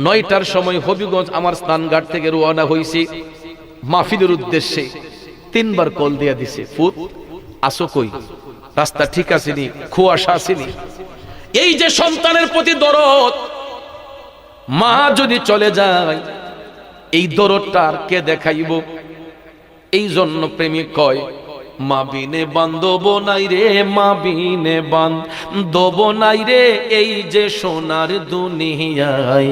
9টার সময় হবিগঞ্জ আমার স্নানঘাট থেকে রওনা হইছি মাহফিলের উদ্দেশ্যে। 3বার কল দিয়া দিছে, ফুত আসো কই, রাস্তা ঠিক আসেনি, কুয়াশা আসেনি। এই যে সন্তানের প্রতি দরদ, মা যদি চলে যায় এই দরদটা আর কে দেখাইব? এই জন্য প্রেমিক কয়, মা বিনে বান্ধব নাই রে, মা বিনে বান্ধব নাই রে, এই যে সোনার দুনিয়ায়।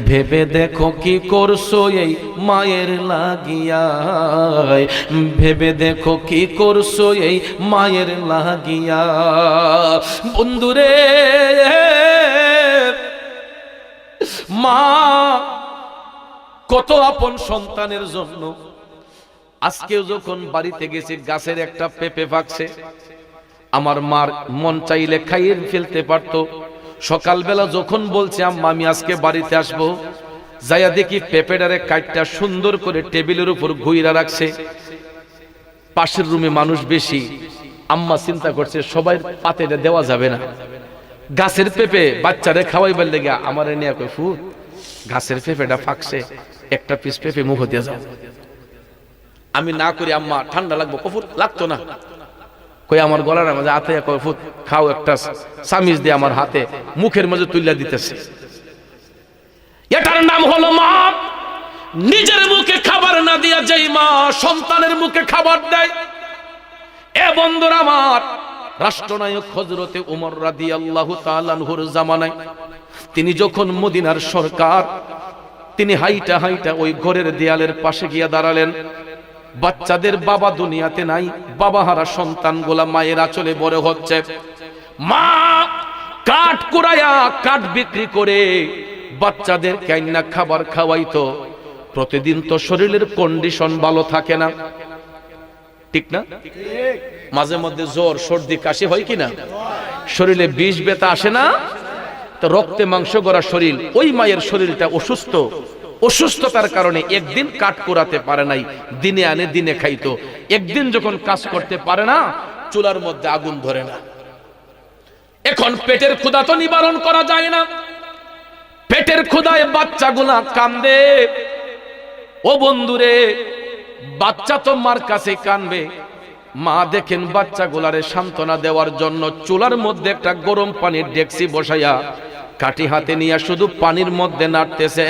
ভেবে দেখো কি করছো এই মায়ের লাগিয়া, ভেবে দেখো কি করছো এই মায়ের লাগিয়া। বন্ধুরে, মা কত আপন সন্তানের জন্য। আজকেও যখন বাড়িতে গেছি, গাছের একটা পেঁপে পাকছে, আমার মার মন চাইলে খাইয়ে ফেলতে পারতো। সকালবেলা যখন বলছে আম্মা আমি আজকে বাড়িতে আসবো, যাইয়া দেখি পেঁপেটারে কাটটা সুন্দর করে টেবিলের উপর ঘুইরা রাখছে। পাশের রুমে মানুষ বেশি, আম্মা চিন্তা করছে সবাই পাতে দেওয়া যাবে না, গাছের পেঁপে বাচ্চারে খাওয়াইবার লেগে আমার নিয়ে কই ফুট গাছের পেঁপেটা ফাঁকছে, একটা পিস পেঁপে মুখ দিয়ে যাও। আমি না করি আম্মা ঠান্ডা লাগবো, কফুট লাগতো না, কই আমার গলার মাঝে হাতে কই ফুট খাও, একটা চামিচ দিয়ে আমার হাতে মুখের মাঝে তুইলা দিতেছে। এটার নাম হলো মা। নিজের মুখে খাবার না দিয়া যেই মা সন্তানের মুখে খাবার দেয়। এ বন্ধুরা আমার, রাষ্ট্রনায়ক হযরতে ওমর রাদিয়াল্লাহু তাআলা আনহুর জামানায় তিনি যখন মদিনার সরকার, তিনি হাইটা হাইটা ওই ঘরের দেয়ালের পাশে গিয়া দাঁড়ালেন। বাচ্চাদের বাবা দুনিয়াতে নাই, বাবাহারা সন্তানগুলা মায়ের আঁচলে বড় হচ্ছে। মা কাঠ কুড়াইয়া কাঠ বিক্রি করে বাচ্চাদের কাইন্না খাবার খাওয়াইতো। প্রতিদিন তো শরীরের কন্ডিশন ভালো থাকে না, ঠিক না? মাঝে মধ্যে জ্বর সর্দি কাশি হয় কিনা, শরীরে বিষ ব্যথা আসে না? তো রক্তে মাংস গড়া শরীর, ওই মায়ের শরীরটা অসুস্থ, অসুস্থতার কারণে একদিন কাঠ কুড়াতে পারে নাই, দিনে আনে দিনে খাইতো। একদিন যখন কাজ করতে পারে না, চুলার মধ্যে আগুন ধরে না। এখন পেটের ক্ষুধা তো নিবারণ করা যায় না, পেটের ক্ষুধায় বাচ্চাগুলা কান্দে। ও বন্ধুরে, বাচ্চা তো মার কাছে কানবে। মা দেখেন বাচ্চাগুলারে সান্ত্বনা দেওয়ার জন্য চুলার মধ্যে একটা গরম পানির ডেকসি বসাইয়া কাঠি হাতে নিয়ে শুধু পানির মধ্যে নাড়তেছে।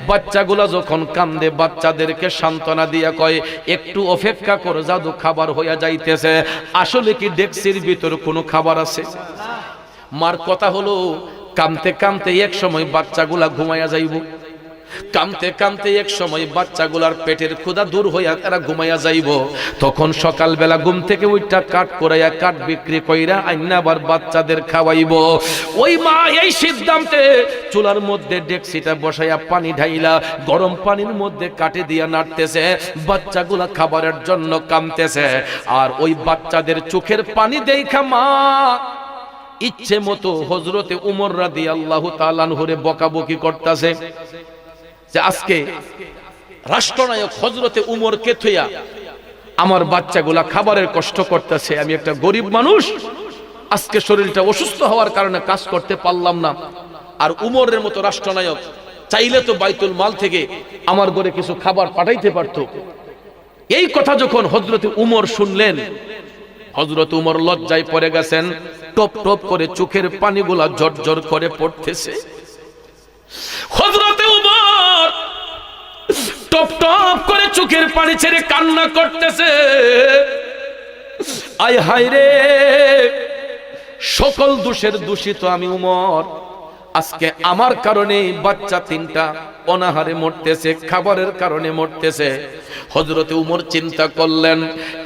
বাচ্চাগুলা যখন কান্দে বাচ্চাদেরকে সান্ত্বনা দিয়া কয় একটু অপেক্ষা করো, জাদু খাবার হইয়া যাইতেছে। আসলে কি ডেকসির ভিতর কোনো খাবার আছে? মার কথা হলো কামতে কামতে এক সময় বাচ্চাগুলা ঘুমাইয়া যাইব, কামতে কামতে এক সময় বাচ্চাগুলার পেটের ক্ষুধা দূর হইয়া তারা ঘুমাইয়া যাইব। তখন সকালবেলা ঘুম থেকে উঠা কাঠ করাইয়া কাঠ বিক্রি কইরা আইনা আবার বাচ্চাদের খাওয়াইব। ওই মা এই সিদ্ধান্তে চুলার মধ্যে ডেকসিটা বসাইয়া পানি ঢাইলা গরম পানির মধ্যে কাটে দিয়া নাড়তেছে। বাচ্চাগুলা খাবারের জন্য কামতেছে, আর ওই বাচ্চাদের চোখের পানি দেখা মা ইচ্ছে মতো হযরতে উমর রাদিয়াল্লাহু তাআলা আনহুরে বকাবকি করতেছে যে আজকে রাষ্ট্রনায়ক হযরতে উমরকে থইয়া আমার বাচ্চাগুলা খাবারের কষ্ট করতেছে, আমি একটা গরিব মানুষ, আজকে শরীরটা অসুস্থ হওয়ার কারণে কাজ করতে পারলাম না। আর উমরের মতো রাষ্ট্রনায়ক চাইলে তো বাইতুল মাল থেকে আমার ঘরে কিছু খাবার পাঠাইতে পারতো। এই কথা যখন হযরতে উমর শুনলেন, হযরত উমর লজ্জায় পড়ে গেছেন, টপ টপ করে চোখের পানিগুলা ঝরঝর করে পড়তেছে। হযরতে উমর টপ টপ করে চোখের পানি ছেড়ে কান্না করতেছে। আয় হায় রে, সকল দোষের দোষিত আমি উমর। আজকে আমার কারণে বাচ্চা তিনটা অনাহারে মরতেছে, খাবারের কারণে মরতেছে। হযরতে উমর চিন্তা করলেন,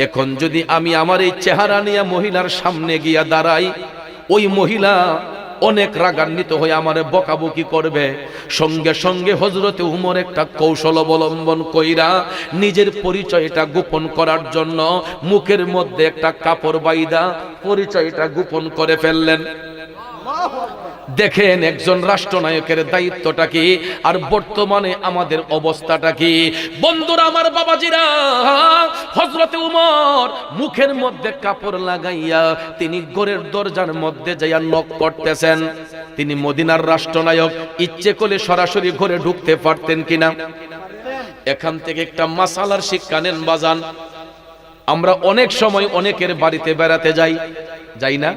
এখন যদি আমি আমার এই চেহারা নিয়ে মহিলার সামনে গিয়া দাঁড়াই, ওই মহিলা অনেক রাগান্বিত হয়ে আমারে বকাবকি করবে। সঙ্গে সঙ্গে হযরতে উমর একটা কৌশল অবলম্বন কইরা নিজের পরিচয়টা গোপন করার জন্য মুখের মধ্যে একটা কাপড় বাইদা পরিচয়টা গোপন করে ফেললেন। দেখেন একজন রাষ্ট্রনায়কের দায়িত্বটা কি, আর বর্তমানে আমাদের অবস্থাটা কি। বন্ধুরা আমার, বাবাজিরা, হযরতে উমর মুখের মধ্যে কাপড় লাগাইয়া তিনি ঘরের দরজার মধ্যে যাইয়া নক করতেছেন। তিনি মদিনার রাষ্ট্রনায়ক, ইচ্ছে করলে সরাসরি ঘরে ঢুকতে পারতেন কিনা? এখান থেকে একটা মাসালার শিক্ষা নেন বাজান। আমরা অনেক সময় অনেকের বাড়িতে বেড়াতে যাই, যাই না?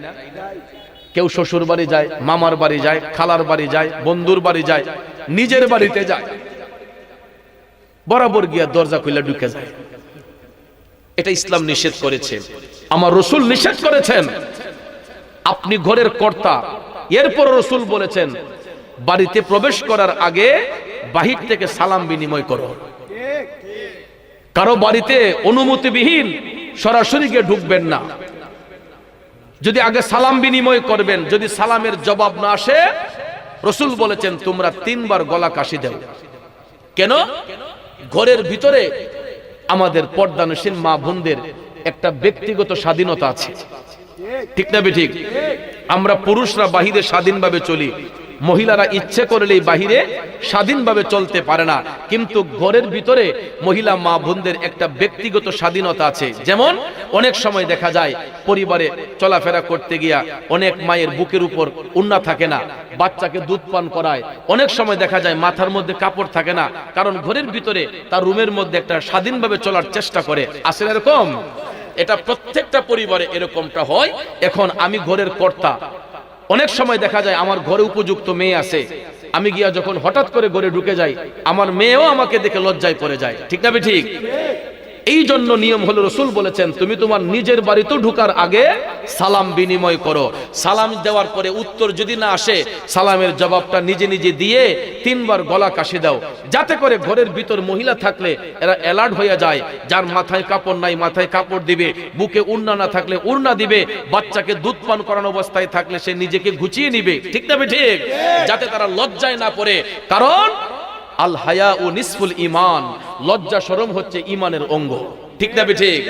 কেউ শ্বশুর বাড়ি যায়, মামার বাড়ি যায়, খালার বাড়ি যায়, বন্ধুর বাড়ি যায়, নিজের বাড়িতে যায়, বরাবর গিয়া দরজা খুলে ঢুকে যায়। এটা ইসলাম নিষেধ করেছে, আমার রাসূল নিষেধ করেছেন। আপনি ঘরের কর্তা, এরপর রাসূল বলেছেন বাড়িতে প্রবেশ করার আগে বাহির থেকে সালাম বিনিময় করো। কারো বাড়িতে অনুমতিবিহীন সরাসরি গিয়ে ঢুকবেন না। যদি আগে সালাম বিনিময় করবেন, যদি সালামের জবাব না আসে, রাসূল বলেছেন তোমরা 3 বার গলা কাশি দাও। কেন? ঘরের ভিতরে আমাদের পর্দানশীল মা বোনদের একটা ব্যক্তিগত স্বাধীনতা আছে, ঠিক না বেঠিক? আমরা পুরুষরা বাহিরে স্বাধীনভাবে চলি, মহিলারা ইচ্ছে করলেই বাহিরে স্বাধীনভাবে চলতে পারে না, কিন্তু ঘরের ভিতরে মহিলা মা বোনদের একটা ব্যক্তিগত স্বাধীনতা আছে। যেমন অনেক সময় দেখা যায় পরিবারে চলাফেরা করতে গিয়া অনেক মায়ের বুকের উপর ওড়না থাকে না, বাচ্চাকে দুধ পান করায়, অনেক সময় দেখা যায় মাথার মধ্যে কাপড় থাকে না, কারণ ঘরের ভিতরে তার রুমের মধ্যে একটা স্বাধীনভাবে চলার চেষ্টা করে। আসলে এরকম এটা প্রত্যেকটা পরিবারে এরকমটা হয়। এখন আমি ঘরের কর্তা, অনেক সময় দেখা যায় আমার ঘরে উপযুক্ত মেয়ে আছে, আমি গিয়া যখন হঠাৎ করে ঘরে ঢুকে যাই, আমার মেয়েও আমাকে দেখে লজ্জায় পড়ে যায়। ঠিক না ঠিক? এই জন্য নিয়ম হলো, রাসূল বলেছেন তুমি তোমার নিজের বাড়িতে ঢোকার আগে সালাম বিনিময় করো। সালাম দেওয়ার পরে উত্তর যদি না আসে, সালামের জবাবটা নিজে নিজে দিয়ে 3 বার গলা কাশি দাও, যাতে করে ঘরের ভিতর মহিলা থাকলে এরা অ্যালার্ট হয়ে যায়। যার মাথায় কাপড় নাই মাথায় কাপড় দিবে, বুকে ওড়না না থাকলে ওড়না দিবে, বাচ্চাকে দুধ পান করানো অবস্থায় থাকলে সে নিজেকে গুছিয়ে নিবে। ঠিক না ঠিক? যাতে তারা লজ্জায় না পড়ে। কারণ আল হায়া ও নিসফুল ঈমান, লজ্জা শরম হচ্ছে ঈমানের অঙ্গ। ঠিক না ঠিক?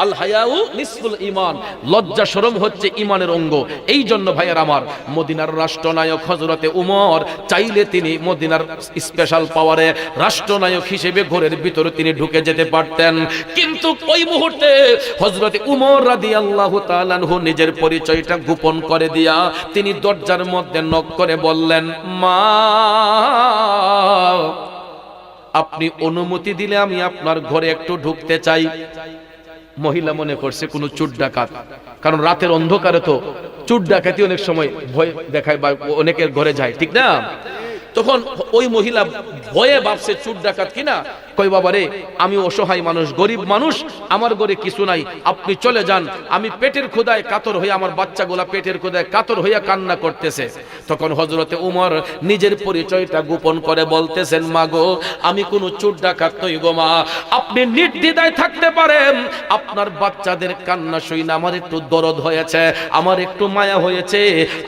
আল হায়া ও নিসফুল ঈমান, লজ্জা শরম হচ্ছে ঈমানের অঙ্গ। এই জন্য ভাইয়ের আমার, মদিনার রাষ্ট্রনায়ক হযরতে উমর চাইলে তিনি মদিনার স্পেশাল পাওয়ারে রাষ্ট্রনায়ক হিসেবে ঘরের ভিতরে তিনি ঢুকে যেতে পারতেন, কিন্তু ওই মুহূর্তে হযরতে উমর রাদিয়াল্লাহু তাআলা আনহু নিজের পরিচয়টা গোপন করে দিয়া তিনি দরজার মধ্যে নক করে বললেন, মা আপনি অনুমতি দিলে আমি আপনার ঘরে একটু ঢুকতে চাই। মহিলা মনে করছে কোনো চোর ডাকাত, কারণ রাতের অন্ধকারে তো চোর ডাকাতি অনেক সময় ভয় দেখায় বা অনেকের ঘরে যায়। ঠিক না? তখন ওই মহিলা ভয়ে ভাবছে চোর ডাকাত কিনা। কই বাবা রে, আমি অসহায় মানুষ, গরিব মানুষ, আমার ঘরে কিছু নাই, আপনি চলে যান, আমি পেটের ক্ষুধায় কাতর হয়ে, আমার বাচ্চাগুলা পেটের ক্ষুধায় কাতর হইয়া কান্না করতেছে। তখন হযরতে উমর নিজের পরিচয়টা গোপন করে বলতেছেন, মা গো আমি কোনো চোর ডাকাত নই গো মা, আপনি নির্দ্বিধায় থাকতে পারেন, আপনার বাচ্চাদের কান্না শুনে আমার একটু দরদ হয়েছে, আমার একটু মায়া হয়েছে,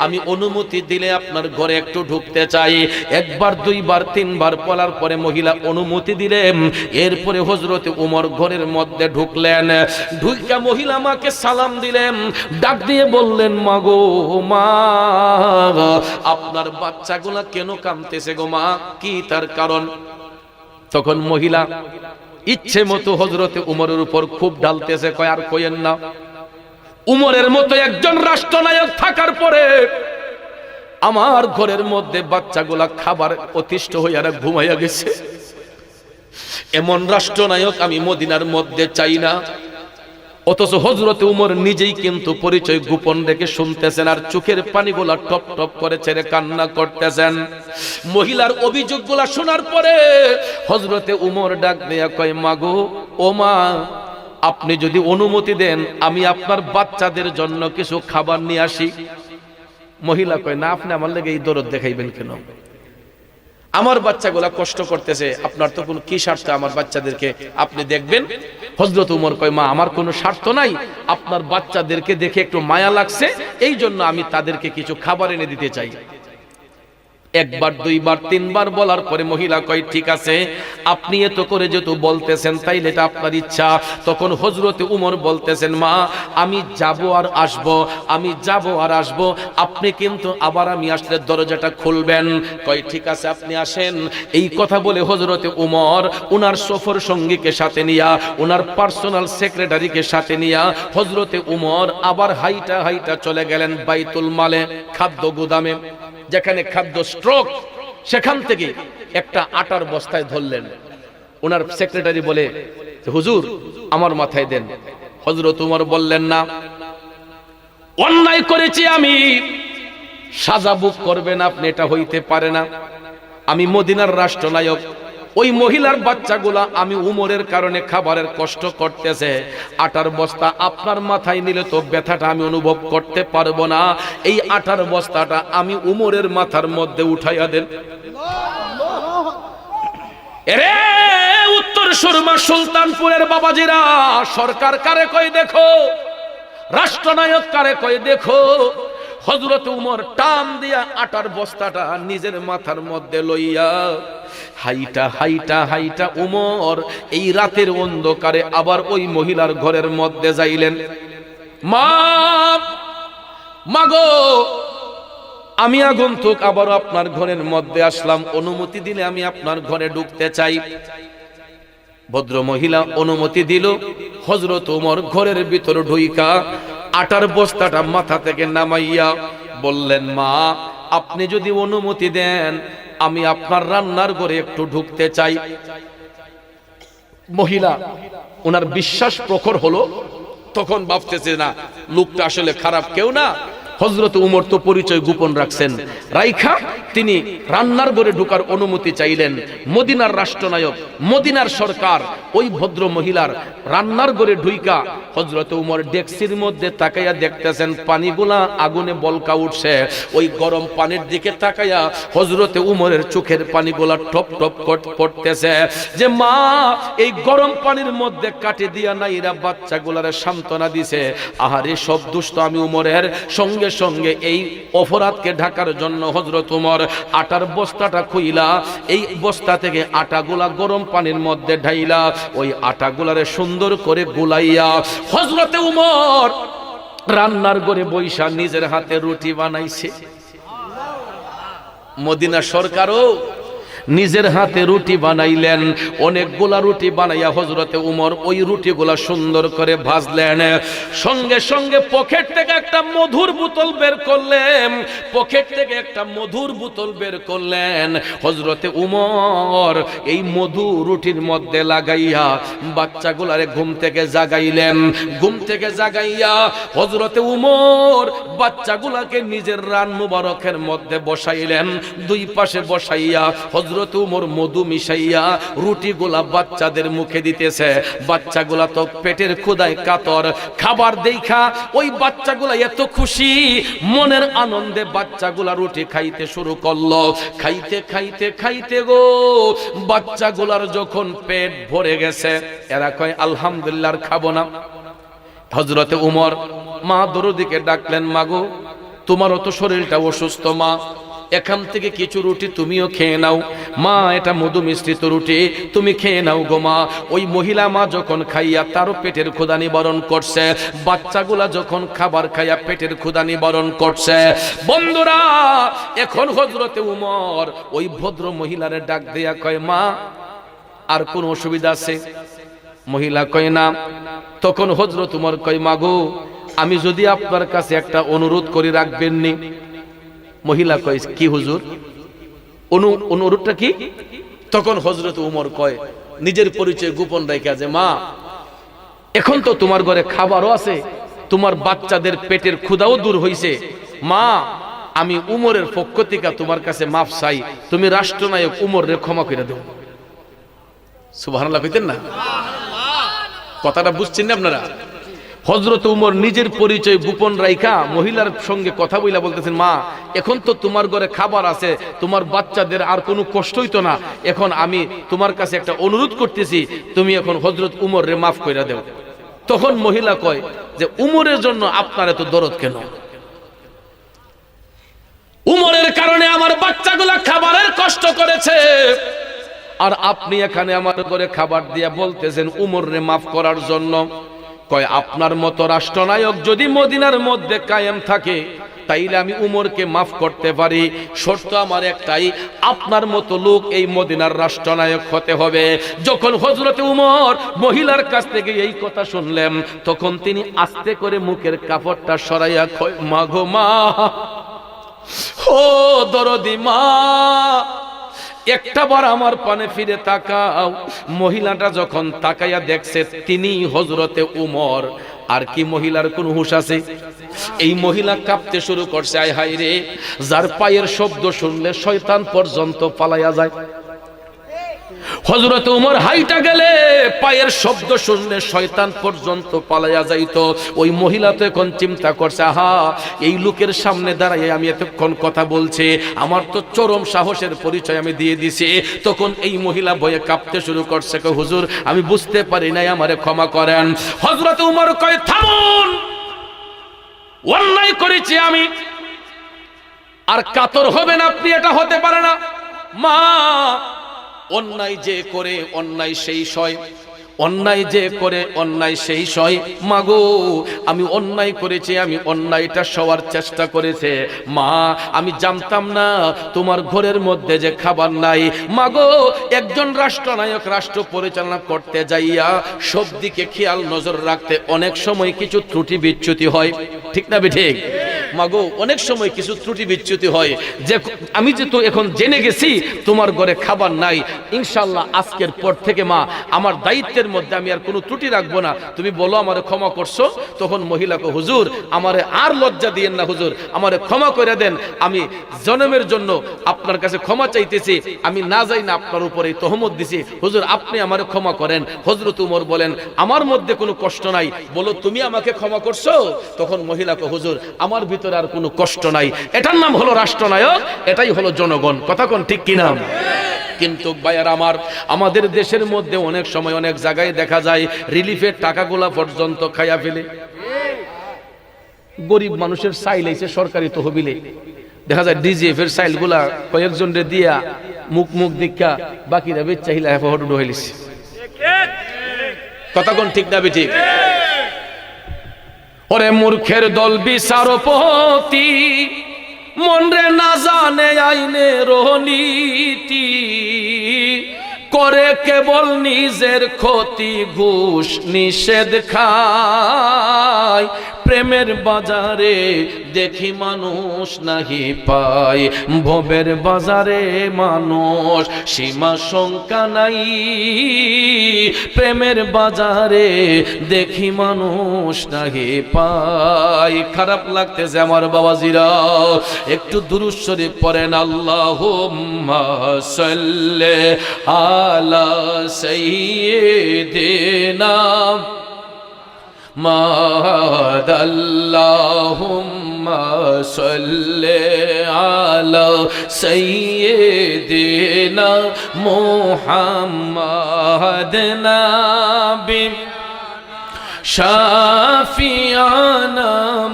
আমি অনুমতি দিলে আপনার ঘরে একটু ঢুকতে চাই। 1 বার 2 বার 3 বার বলার পরে মহিলা অনুমতি দিলেন। এরপরে হযরতে উমর ঘরের মধ্যে ঢুকলেন, ঢুইকা মহিলা মাকে সালাম দিলেন, ডাক দিয়ে বললেন, মা গো মা আপনার বাচ্চাগুলা কেন কাঁদতেছে গো মা, কি তার কারণ? তখন মহিলা ইচ্ছে মতো হযরতে উমরের উপর খুব ঢালতেছে, কয় আর কইেন না, উমরের মতো একজন রাষ্ট্রনায়ক থাকার পরে আমার ঘরের মধ্যে বাচ্চাগুলা খাবার অতিষ্ঠ হইয়া ঘুমাইয়া গেছে, এমন রাষ্ট্রনায়ক আমি মদিনার মধ্যে চাই না। অথচ হযরতে উমর নিজেই কিন্তু পরিচয় গোপন রেখে শুনতেছেন, আর চোখের পানিগুলা টপ টপ করে ছেড়ে কান্না করতেছেন। মহিলার অভিযোগগুলা শোনার পরে হযরতে উমর ডাক দেয়া কয়, মা গো ও মা আপনি যদি অনুমতি দেন আমি আপনার বাচ্চাদের জন্য কিছু খাবার নিয়ে আসি। মহিলা কয়, না আপনি আমার লাগি এই দরদ দেখাইবেন কেন? আমার বাচ্চাগুলা কষ্ট করতেছে, আপনার তো কোনো কি স্বার্থ আমার বাচ্চাদেরকে আপনি দেখবেন? হযরত উমর কয়, মা আমার কোনো স্বার্থ নাই, আপনার বাচ্চাদেরকে দেখে একটু মায়া লাগছে, এই জন্য আমি তাদেরকে কিছু খাবার এনে দিতে চাই। 1 বার 2 বার 3 বার বলার পরে মহিলা কয়, ঠিক আছে আপনি এত করে যেহেতু বলতেছেন তাইলে এটা আপনার ইচ্ছা। তখন হযরতে উমর বলতেছেন, মা আমি যাব আর আসব, আমি যাব আর আসব, আপনি কিন্তু আবার আমি আসলে দরজাটা খুলবেন। কয় ঠিক আছে আপনি আসেন। এই কথা বলে হযরতে উমর ওনার সফর সঙ্গীকে সাথে নিয়া, ওনার পার্সোনাল সেক্রেটারিকে সাথে নিয়া হযরতে উমর আবার হাইটা হাইটা চলে গেলেন বাইতুল মালে, খাদ্য গুদামে, যেখানে খাদ্য স্টক, সেখান থেকে একটা আটার বস্তায় ধরলেন। ওনার সেক্রেটারি বলে, হুজুর আমার মাথায় দেন। হযরত উমর বললেন, না অন্যায় করেছি আমি, সাজা ভোগ করবেন আপনি, এটা হইতে পারে না, আমি মদিনার রাষ্ট্রনায়ক, ওই মহিলার বাচ্চাগুলা আমি উমরের কারণে খাবারের কষ্ট করতেছে, আটার বস্তা আপনার মাথায় নিলে তো ব্যথাটা আমি অনুভব করতে পারবো না, এই আটার বস্তাটা আমি উমরের মাথার মধ্যে উঠাইয়া দেন। এরে উত্তর সুরমা সুলতানপুরের বাবাজিরা, সরকার কারে কই দেখো, রাষ্ট্রনায়ক কারে কই দেখো। হযরত উমর টান দিয়া আটার বস্তাটা নিজের মাথার মধ্যে লইয়া হাইটা হাইটা হাইটা উমর এই রাতের অন্ধকারে আবার ওই মহিলার ঘরের মধ্যে যাইলেন। মা মাগো আমি আগন্তুক আবারও আপনার ঘরের মধ্যে আসলাম, অনুমতি দিলে আমি আপনার ঘরে ঢুকতে চাই। ভদ্র মহিলা অনুমতি দিল। হযরত ওমর ঘরের ভিতর ঢুইকা আটার বস্তাটা মাথা থেকে নামাইয়া বললেন, মা আপনি যদি অনুমতি দেন আমি আপনার রান্নার ঘরে একটু ঢুকতে চাই। মহিলা ওনার বিশ্বাস প্রখর হলো, তখন ভাবতেছে না লোকটা আসলে খারাপ কেউ না। হযরত উমর তো পরিচয় গোপন রাখছেন, রাইখা তিনি রান্নার ঘরে ঢোকার অনুমতি চাইলেন। মদিনার রাষ্ট্রনায়ক, মদিনার সরকার ওই ভদ্র মহিলার রান্নার ঘরে ঢুইকা হযরত উমর ডেকসির মধ্যে তাকাইয়া দেখতেছেন পানিগুলা আগুনে বলকা উঠছে। ওই গরম পানির দিকে তাকাইয়া হযরত উমরের চোখের পানিগুলা টপ টপ পড়তেছে, যে মা এই গরম পানির মধ্যে কাটে দিয়া নাইরা বাচ্চাগুলারে সান্ত্বনা দিছে। আহারে সব দুষ্ট আমি উমরের। সঙ্গে সঙ্গে এই অপরাধকে ঢাকার জন্য হযরত উমর আটার বস্তাটা খুইলা এই বস্তা থেকে আটাগুলা গরম পানির মধ্যে ঢাইলা ওই আটাগুলারে সুন্দর করে গুলাইয়া হযরত উমর রান্নার ঘরে বইসা নিজের হাতে রুটি বানাইছে। মদিনা সরকারও নিজের হাতে রুটি বানাইলেন। অনেকগুলা রুটি বানাইয়া হযরতে উমর ওই রুটিগুলা সুন্দর করে ভাজলেন। সঙ্গে সঙ্গে পকেট থেকে একটা মধুর বোতল বের করলেন, পকেট থেকে একটা মধুর বোতল বের করলেন। হযরতে উমর এই মধু রুটির মধ্যে লাগাইয়া বাচ্চাগুলারে ঘুম থেকে জাগাইলেন। ঘুম থেকে জাগাইয়া হযরতে উমর বাচ্চাগুলাকে নিজের রান মুবারকের মধ্যে বসাইলেন। দুই পাশে বসাইয়া হযরত উমর মধু মিশাইয়া রুটিগুলা বাচ্চাদের মুখে দিতেছে। বাচ্চাগুলা তো পেটের ক্ষুধায় কাতর, খাবার দেখা ওই বাচ্চাগুলা এত খুশি, মনের আনন্দে বাচ্চাগুলা রুটি খাইতে শুরু করলো। খাইতে খাইতে খাইতে গো বাচ্চাগুলার যখন পেট ভরে গেছে, এরা কয় আলহামদুলিল্লাহ আর খাবো না। হযরতে উমর মা দরদিকে ডাকলেন, মাগো তোমারও তো শরীরটা অসুস্থ, মা এখান থেকে কিছু রুটি তুমিও খেয়ে নাও। মা এটা মধু মিশ্রিত রুটি, তুমি খেয়ে নাও গো মা। ওই মহিলা মা যখন খাইয়া তারও পেটের ক্ষুধা নিবারণ করছে, বাচ্চাগুলা যখন খাবার খাইয়া পেটের ক্ষুধা নিবারণ করছে। বন্ধুরা এখন হযরতে উমর ওই ভদ্র মহিলারে ডাক দিয়া কয়, মা আর কোন অসুবিধা আছে? মহিলা কয় না। তখন হযরত উমর কয়, মাগো আমি যদি আপনার কাছে একটা অনুরোধ করি রাখবেন নি? মহিলা কয়, কি হুজুর অনুরোধটা কি? তখন হযরত উমর কয়, নিজের পরিচয় গোপন রেখে, যে মা এখন তো তোমার ঘরে খাবারও আছে, তোমার বাচ্চাদের পেটের ক্ষুধাও দূর হইছে, মা আমি উমরের পক্ষ থেকে তোমার কাছে মাফ চাই, তুমি রাষ্ট্রনায়ক উমররে ক্ষমা করে দাও। সুবহানাল্লাহ কইতেন না? কথাটা বুঝছেন না আপনারা? হযরত উমর নিজের পরিচয় গোপন রাইখা মহিলার সঙ্গে কথা বইলা বলতেছেন, মা এখন তো তোমার ঘরে খাবার আছে, তোমার বাচ্চাদের আর কোনো কষ্ট হইতো না, এখন আমি তোমার কাছে একটা অনুরোধ করতেছি, তুমি এখন হযরত উমররে মাফ কইরা দাও। তখন মহিলা কয় যে উমরের জন্য আপনার এত দরদ কেন? উমরের কারণে আমার বাচ্চাগুলা খাবারের কষ্ট করেছে, আর আপনি এখানে আমার ঘরে খাবার দিয়া বলতেছেন উমররে মাফ করার জন্য। কয় আপনার মতো রাষ্ট্রনায়ক যদি মদিনার মধ্যে কায়েম থাকে তাইলে আমি উমরকে মাফ করতে পারি, শর্ত আমার একটাই, আপনার মতো লোক এই মদিনার রাষ্ট্রনায়ক হতে হবে। যখন হযরতে উমর মহিলার কাছ থেকে এই কথা শুনলেন, তখন তিনি আস্তে করে মুখের কাপড়টা সরাইয়া কয়, মা গো মা, ও দরদি মা, একটাবার আমার পানে ফিরে তাকাও। মহিলাটা যখন তাকাইয়া দেখছে তিনি হযরতে উমর, আর কি মহিলার কোন হুঁশ আছে? এই মহিলা কাঁপতে শুরু করছে, আয় হায় রে, যার পায়ের শব্দ শুনলে শয়তান পর্যন্ত পালাইয়া যায়। হযরত উমর হাইটা গেলে পায়ের শব্দ শুনলে শয়তান পর্যন্ত পালাইয়া যাইতো। ওই মহিলা তো এখন চিন্তা করছে, আহা এই লোকের সামনে দাঁড়াইয়া আমি এতক্ষণ কথা বলছি, আমার তো চরম সাহসের পরিচয় আমি দিয়ে দিছি। তখন এই মহিলা ভয়ে কাঁপতে শুরু করছে, কয় হুজুর আমি বুঝতে পারি নাই, আমারে ক্ষমা করেন। হযরত উমর কয়, থামুন, অন্যায় করেছি আমি, আর কাতর হবেন আপনি, এটা হতে পারে না। মা অন্যায় যে করে অন্যায় সেই সয়, অন্যায় যে করে অন্যায় সেই সয়। মাগো আমি অন্যায় করেছি, আমি অন্যায়টা সওয়ার চেষ্টা করেছে। মা আমি জানতাম না তোমার ঘরের মধ্যে যে খাবার নাই। মাগো একজন রাষ্ট্রনায়ক রাষ্ট্র পরিচালনা করতে যাইয়া সব দিকে খেয়াল নজর রাখতে অনেক সময় কিছু ত্রুটি বিচ্যুতি হয়, ঠিক না ঠিক? মাগো অনেক সময় কিছু ত্রুটি বিচ্যুতি হয়, যে আমি যে তো এখন জেনে গেছি তোমার ঘরে খাবার নাই, ইনশাআল্লাহ আজকের পর থেকে মা আমার দায়িত্বের মধ্যে আমি আর কোনো ত্রুটি রাখবো না, তুমি বলো আমারে ক্ষমা করছো। তখন মহিলাকে, হুজুর আমারে আর লজ্জা দিয়েন না, হুজুর আমারে ক্ষমা করে দেন, আমি জন্মের জন্য আপনার কাছে ক্ষমা চাইতেছি, আমি না যাই না আপনার উপরে তহমত দিছি, হুজুর আপনি আমারে ক্ষমা করেন। হযরত উমর বলেন আমার মধ্যে কোনো কষ্ট নাই, বলো তুমি আমাকে ক্ষমা করছো? তখন মহিলাকে, হুজুর আমার ভিতরে আর কোনো কষ্ট নাই। এটার নাম হলো রাষ্ট্রনায়ক, এটাই হলো জনগণ। কথা কোন ঠিক কিনা? কিন্তু ভাইয়ার আমার, আমাদের দেশের মধ্যে অনেক সময় অনেক জায়গায় দেখা যায় রিলিফের টাকাগুলা পর্যন্ত খাইয়া ফেলে। গরিব মানুষের চাইল আইছে সরকারি তহবিলে, দেখা যায় ডিজিএফ এর চাইলগুলা কয়েকজন রে দিয়া মুখ মুখ দীক্ষা বাকিরা বেচাহিলা হেফাহট হইলিছে। কথা কোন ঠিক না ঠিক? ওরে মূর্খের দল বিচারপতি, মন রে না জানে আইনের নীতি, করে কেবল নিজের ক্ষতি, ঘুষ নিষেধ খায়। প্রেমের বাজারে দেখি মানুষ নাহি পায়, ভবের বাজারে মানুষ সীমা শঙ্কা নাই। প্রেমের বাজারে দেখি মানুষ নাহি পায়। খারাপ লাগতেছে আমার বাবাজিরা, একটু দুরূদ শরীফ পড়েন। আল্লাহুম্মা সাল্লি আলা সাইয়্যিদিনা মাদ, আল্লাহুম্মা সাল্লি আলা সাইয়্যিদিনা মুহাম্মাদ নাবি শাফিয়ানা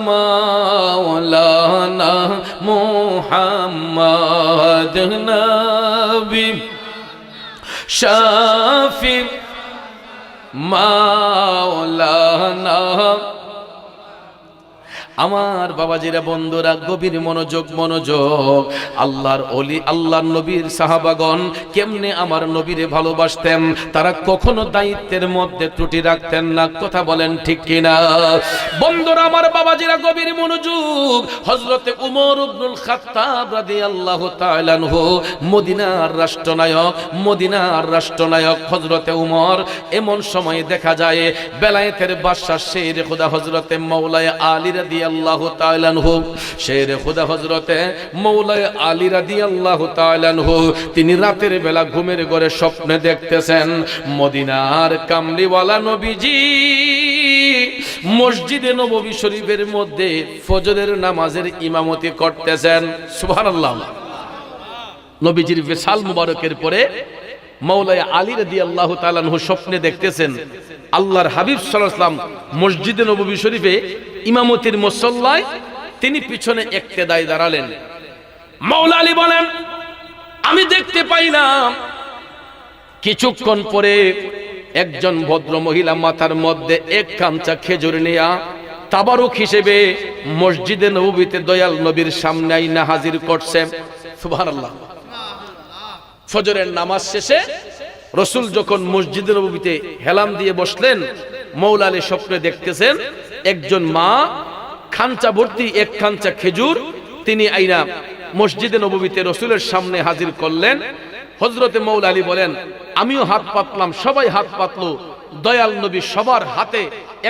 মাওলানা মুহাম্মাদ নাবি শাফি মাওলানা। আমার বাবাজিরা বন্ধুরা গভীর মনোযোগ মনোযোগ। আল্লাহর ওলি আল্লাহর নবীর সাহাবাগণ কেমনে আমার নবীরে ভালোবাসতেন, তারা কখনো দায়িত্বের মধ্যে ত্রুটি রাখতেন না। কথা বলেন ঠিক কিনা বন্ধুরা? আমার বাবাজিরা গভীর মনোযোগ। হযরতে উমর ইবনুল খাত্তাব রাদিয়াল্লাহু তাআলা আনহু মদিনার রাষ্ট্রনায়ক, মদিনার রাষ্ট্রনায়ক হযরতে উমর। এমন সময় দেখা যায় বেলায়েতের বাদশা শের খোদা হযরতে মাওলায়ে আলী রাদিয়াল্লাহু তাআলা আনহু, শের খোদা হযরতে মাওলায়ে আলী রাদিয়াল্লাহু তাআলা আনহু, তিনি রাতের বেলা ঘুমের ঘরে স্বপ্নে দেখতেছেন মদিনার কামলিওয়ালা নবীজি মসজিদে নববী শরীফের মধ্যে ফজরের নামাজের ইমামতি করতেছেন। সুবহানাল্লাহ। নবীজির বিশাল মুবারকের পরে মাওলায়ে আলী রাদিয়াল্লাহু তাআলা আনহু স্বপ্নে দেখতেছেন আল্লাহর হাবিব সাল্লাল্লাহু আলাইহি ওয়াসাল্লাম মসজিদে নববী শরীফে ইমামতির মুসল্লায় তিনি পিছনে ইক্তেদায় দাঁড়ালেন। মাওলা আলী বলেন আমি দেখতে পাইলাম কিছুক্ষণ পরে একজন ভদ্র মহিলা মাথার মধ্যে এক কামচা খেজুর নিয়া তাবারুক হিসেবে মসজিদে নববীতে দয়াল নবীর সামনে আইনা হাজির করছে। সুবহানাল্লাহ। ফজরের নামাজ শেষে রাসূল যখন মসজিদে নববীতে হেলাম দিয়ে বসলেন, মাওলা আলী স্বপ্নে দেখতেছেন একজন মা খাঞ্চা ভর্তি এক খাঞ্চা খেজুর তিনি আইনা মসজিদে নববীতে রাসূলের সামনে হাজির করলেন। হযরতে মাওলা আলী বলেন আমিও হাত পাতলাম, সবাই হাত পাতলো। দয়াল নবী সবার হাতে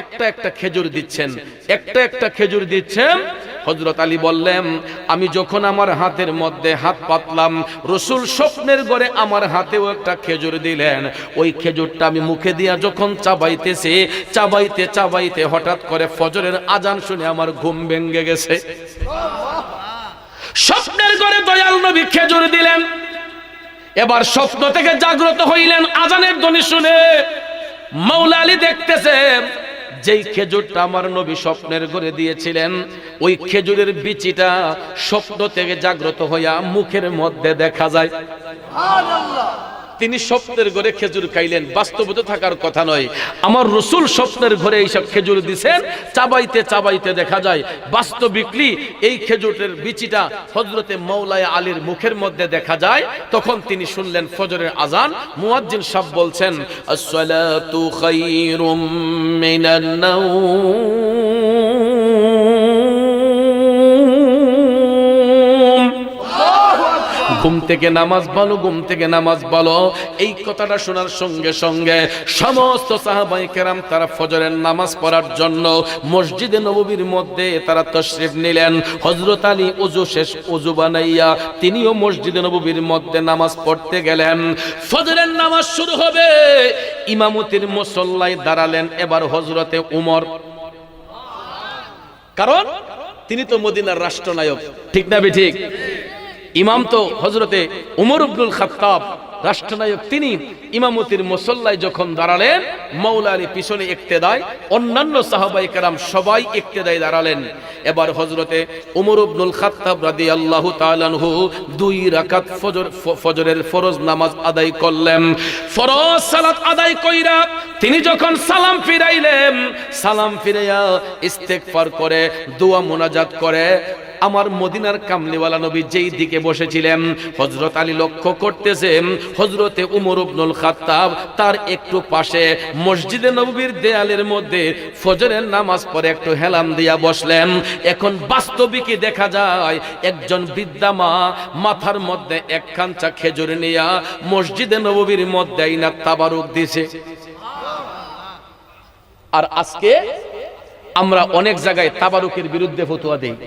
একটা একটা খেজুর দিচ্ছেন, একটা একটা খেজুর দিচ্ছেন। হযরত আলী বললেন আমি যখন আমার হাতের মধ্যে হাত পাতলাম, রাসূল স্বপ্নের ঘরে আমার হাতেও একটা খেজুর দিলেন। ওই খেজুরটা আমি মুখে দিয়া যখন চাবাইতেছি, চাবাইতে চাবাইতে হঠাৎ করে ফজরের আজান শুনে আমার ঘুম ভেঙে গেছে। স্বপ্নের ঘরে দয়াল নবী খেজুর দিলেন। এবার স্বপ্ন থেকে জাগ্রত হইলেন আজানের ধ্বনি শুনে। মাওলা আলী দেখতেছেন যেই খেজুরটা আমার নবী স্বপ্নের ঘরে দিয়েছিলেন, ওই খেজুরের বিচিটা স্বপ্ন থেকে জাগ্রত হইয়া মুখের মধ্যে দেখা যায়। সুবহানাল্লাহ। তিনি স্বপ্নের ঘরে খেজুর খাইলেন, বাস্তবতা থাকার কথা নয়। আমার রাসূল স্বপ্নের ঘরে এইসব খেজুর দিছেন, চাবাইতে চাবাইতে দেখা যায় বাস্তবিকলি এই খেজুরের বিচিটা হযরতে মাওলানা আলীর মুখের মধ্যে দেখা যায়। তখন তিনি শুনলেন ফজরের আজান, মুয়াজ্জিন সাহেব বলছেন আসসালাতু খায়রুম মিনান নাওম, ঘুম থেকে নামাজ ভালো, ঘুম থেকে নামাজ ভালো। এই কথাটা শোনার সঙ্গে সঙ্গে সমস্ত সাহাবায়ে কেরাম তারা ফজরের নামাজ পড়ার জন্য মসজিদে নববীর মধ্যে তারা তাশরিফ নিলেন। হযরত আলী ওযু শেষ, ওযু বানাইয়া তিনিও মসজিদে নববীর মধ্যে নামাজ পড়তে গেলেন। ফজরের নামাজ শুরু হবে, ইমামতির মুসল্লায় দাঁড়ালেন এবার হযরতে উমর, কারণ তিনি তো মদিনার রাষ্ট্রনায়ক, ঠিক না ঠিক? ইমাম তো হযরতে উমর ইবনুল খাত্তাব, রাষ্ট্রনায়ক। তিনি ইমামতির মুসল্লায় যখন দাঁড়ালেন, মাওলা আলী পিছনে ইক্তেদায়, অন্যান্য সাহাবায়ে কেরাম সবাই ইক্তেদায় দাঁড়ালেন। এবার হযরতে উমর ইবনুল খাত্তাব রাদিয়াল্লাহু তাআলা আনহু 2 রাকাত ফজরের ফরজ নামাজ আদায় করলেন। ফরজ সালাত আদায় কইরা তিনি যখন সালাম ফিরাইলেন, সালাম ফিরাইয়া ইস্তেগফার করে দোয়া মুনাজাত করে আমার মদিনার কামলিওয়ালা নবী যেই দিকে বসেছিলেন, হযরত আলী লক্ষ্য করতেছেন হযরতে উমর ইবনুল খাত্তাব তার একটু পাশে মসজিদে নববীর দেয়ালের মধ্যে ফজরের নামাজ পড়ে একটু হেলাম দিয়া বসলেন। এখন বাস্তবিকই দেখা যায় একজন বৃদ্ধা মা মাথার মধ্যে এক খাঞ্চা খেজুর নিয়া মসজিদে নববীর মধ্যে আইনা তাবারুক দিছে। আর আজকে আমরা অনেক জায়গায় তাবারুকের বিরুদ্ধে ফতোয়া দেই,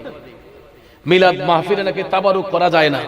মিলাদ মাহফিলে নাকি তাবারুক করা যায় না।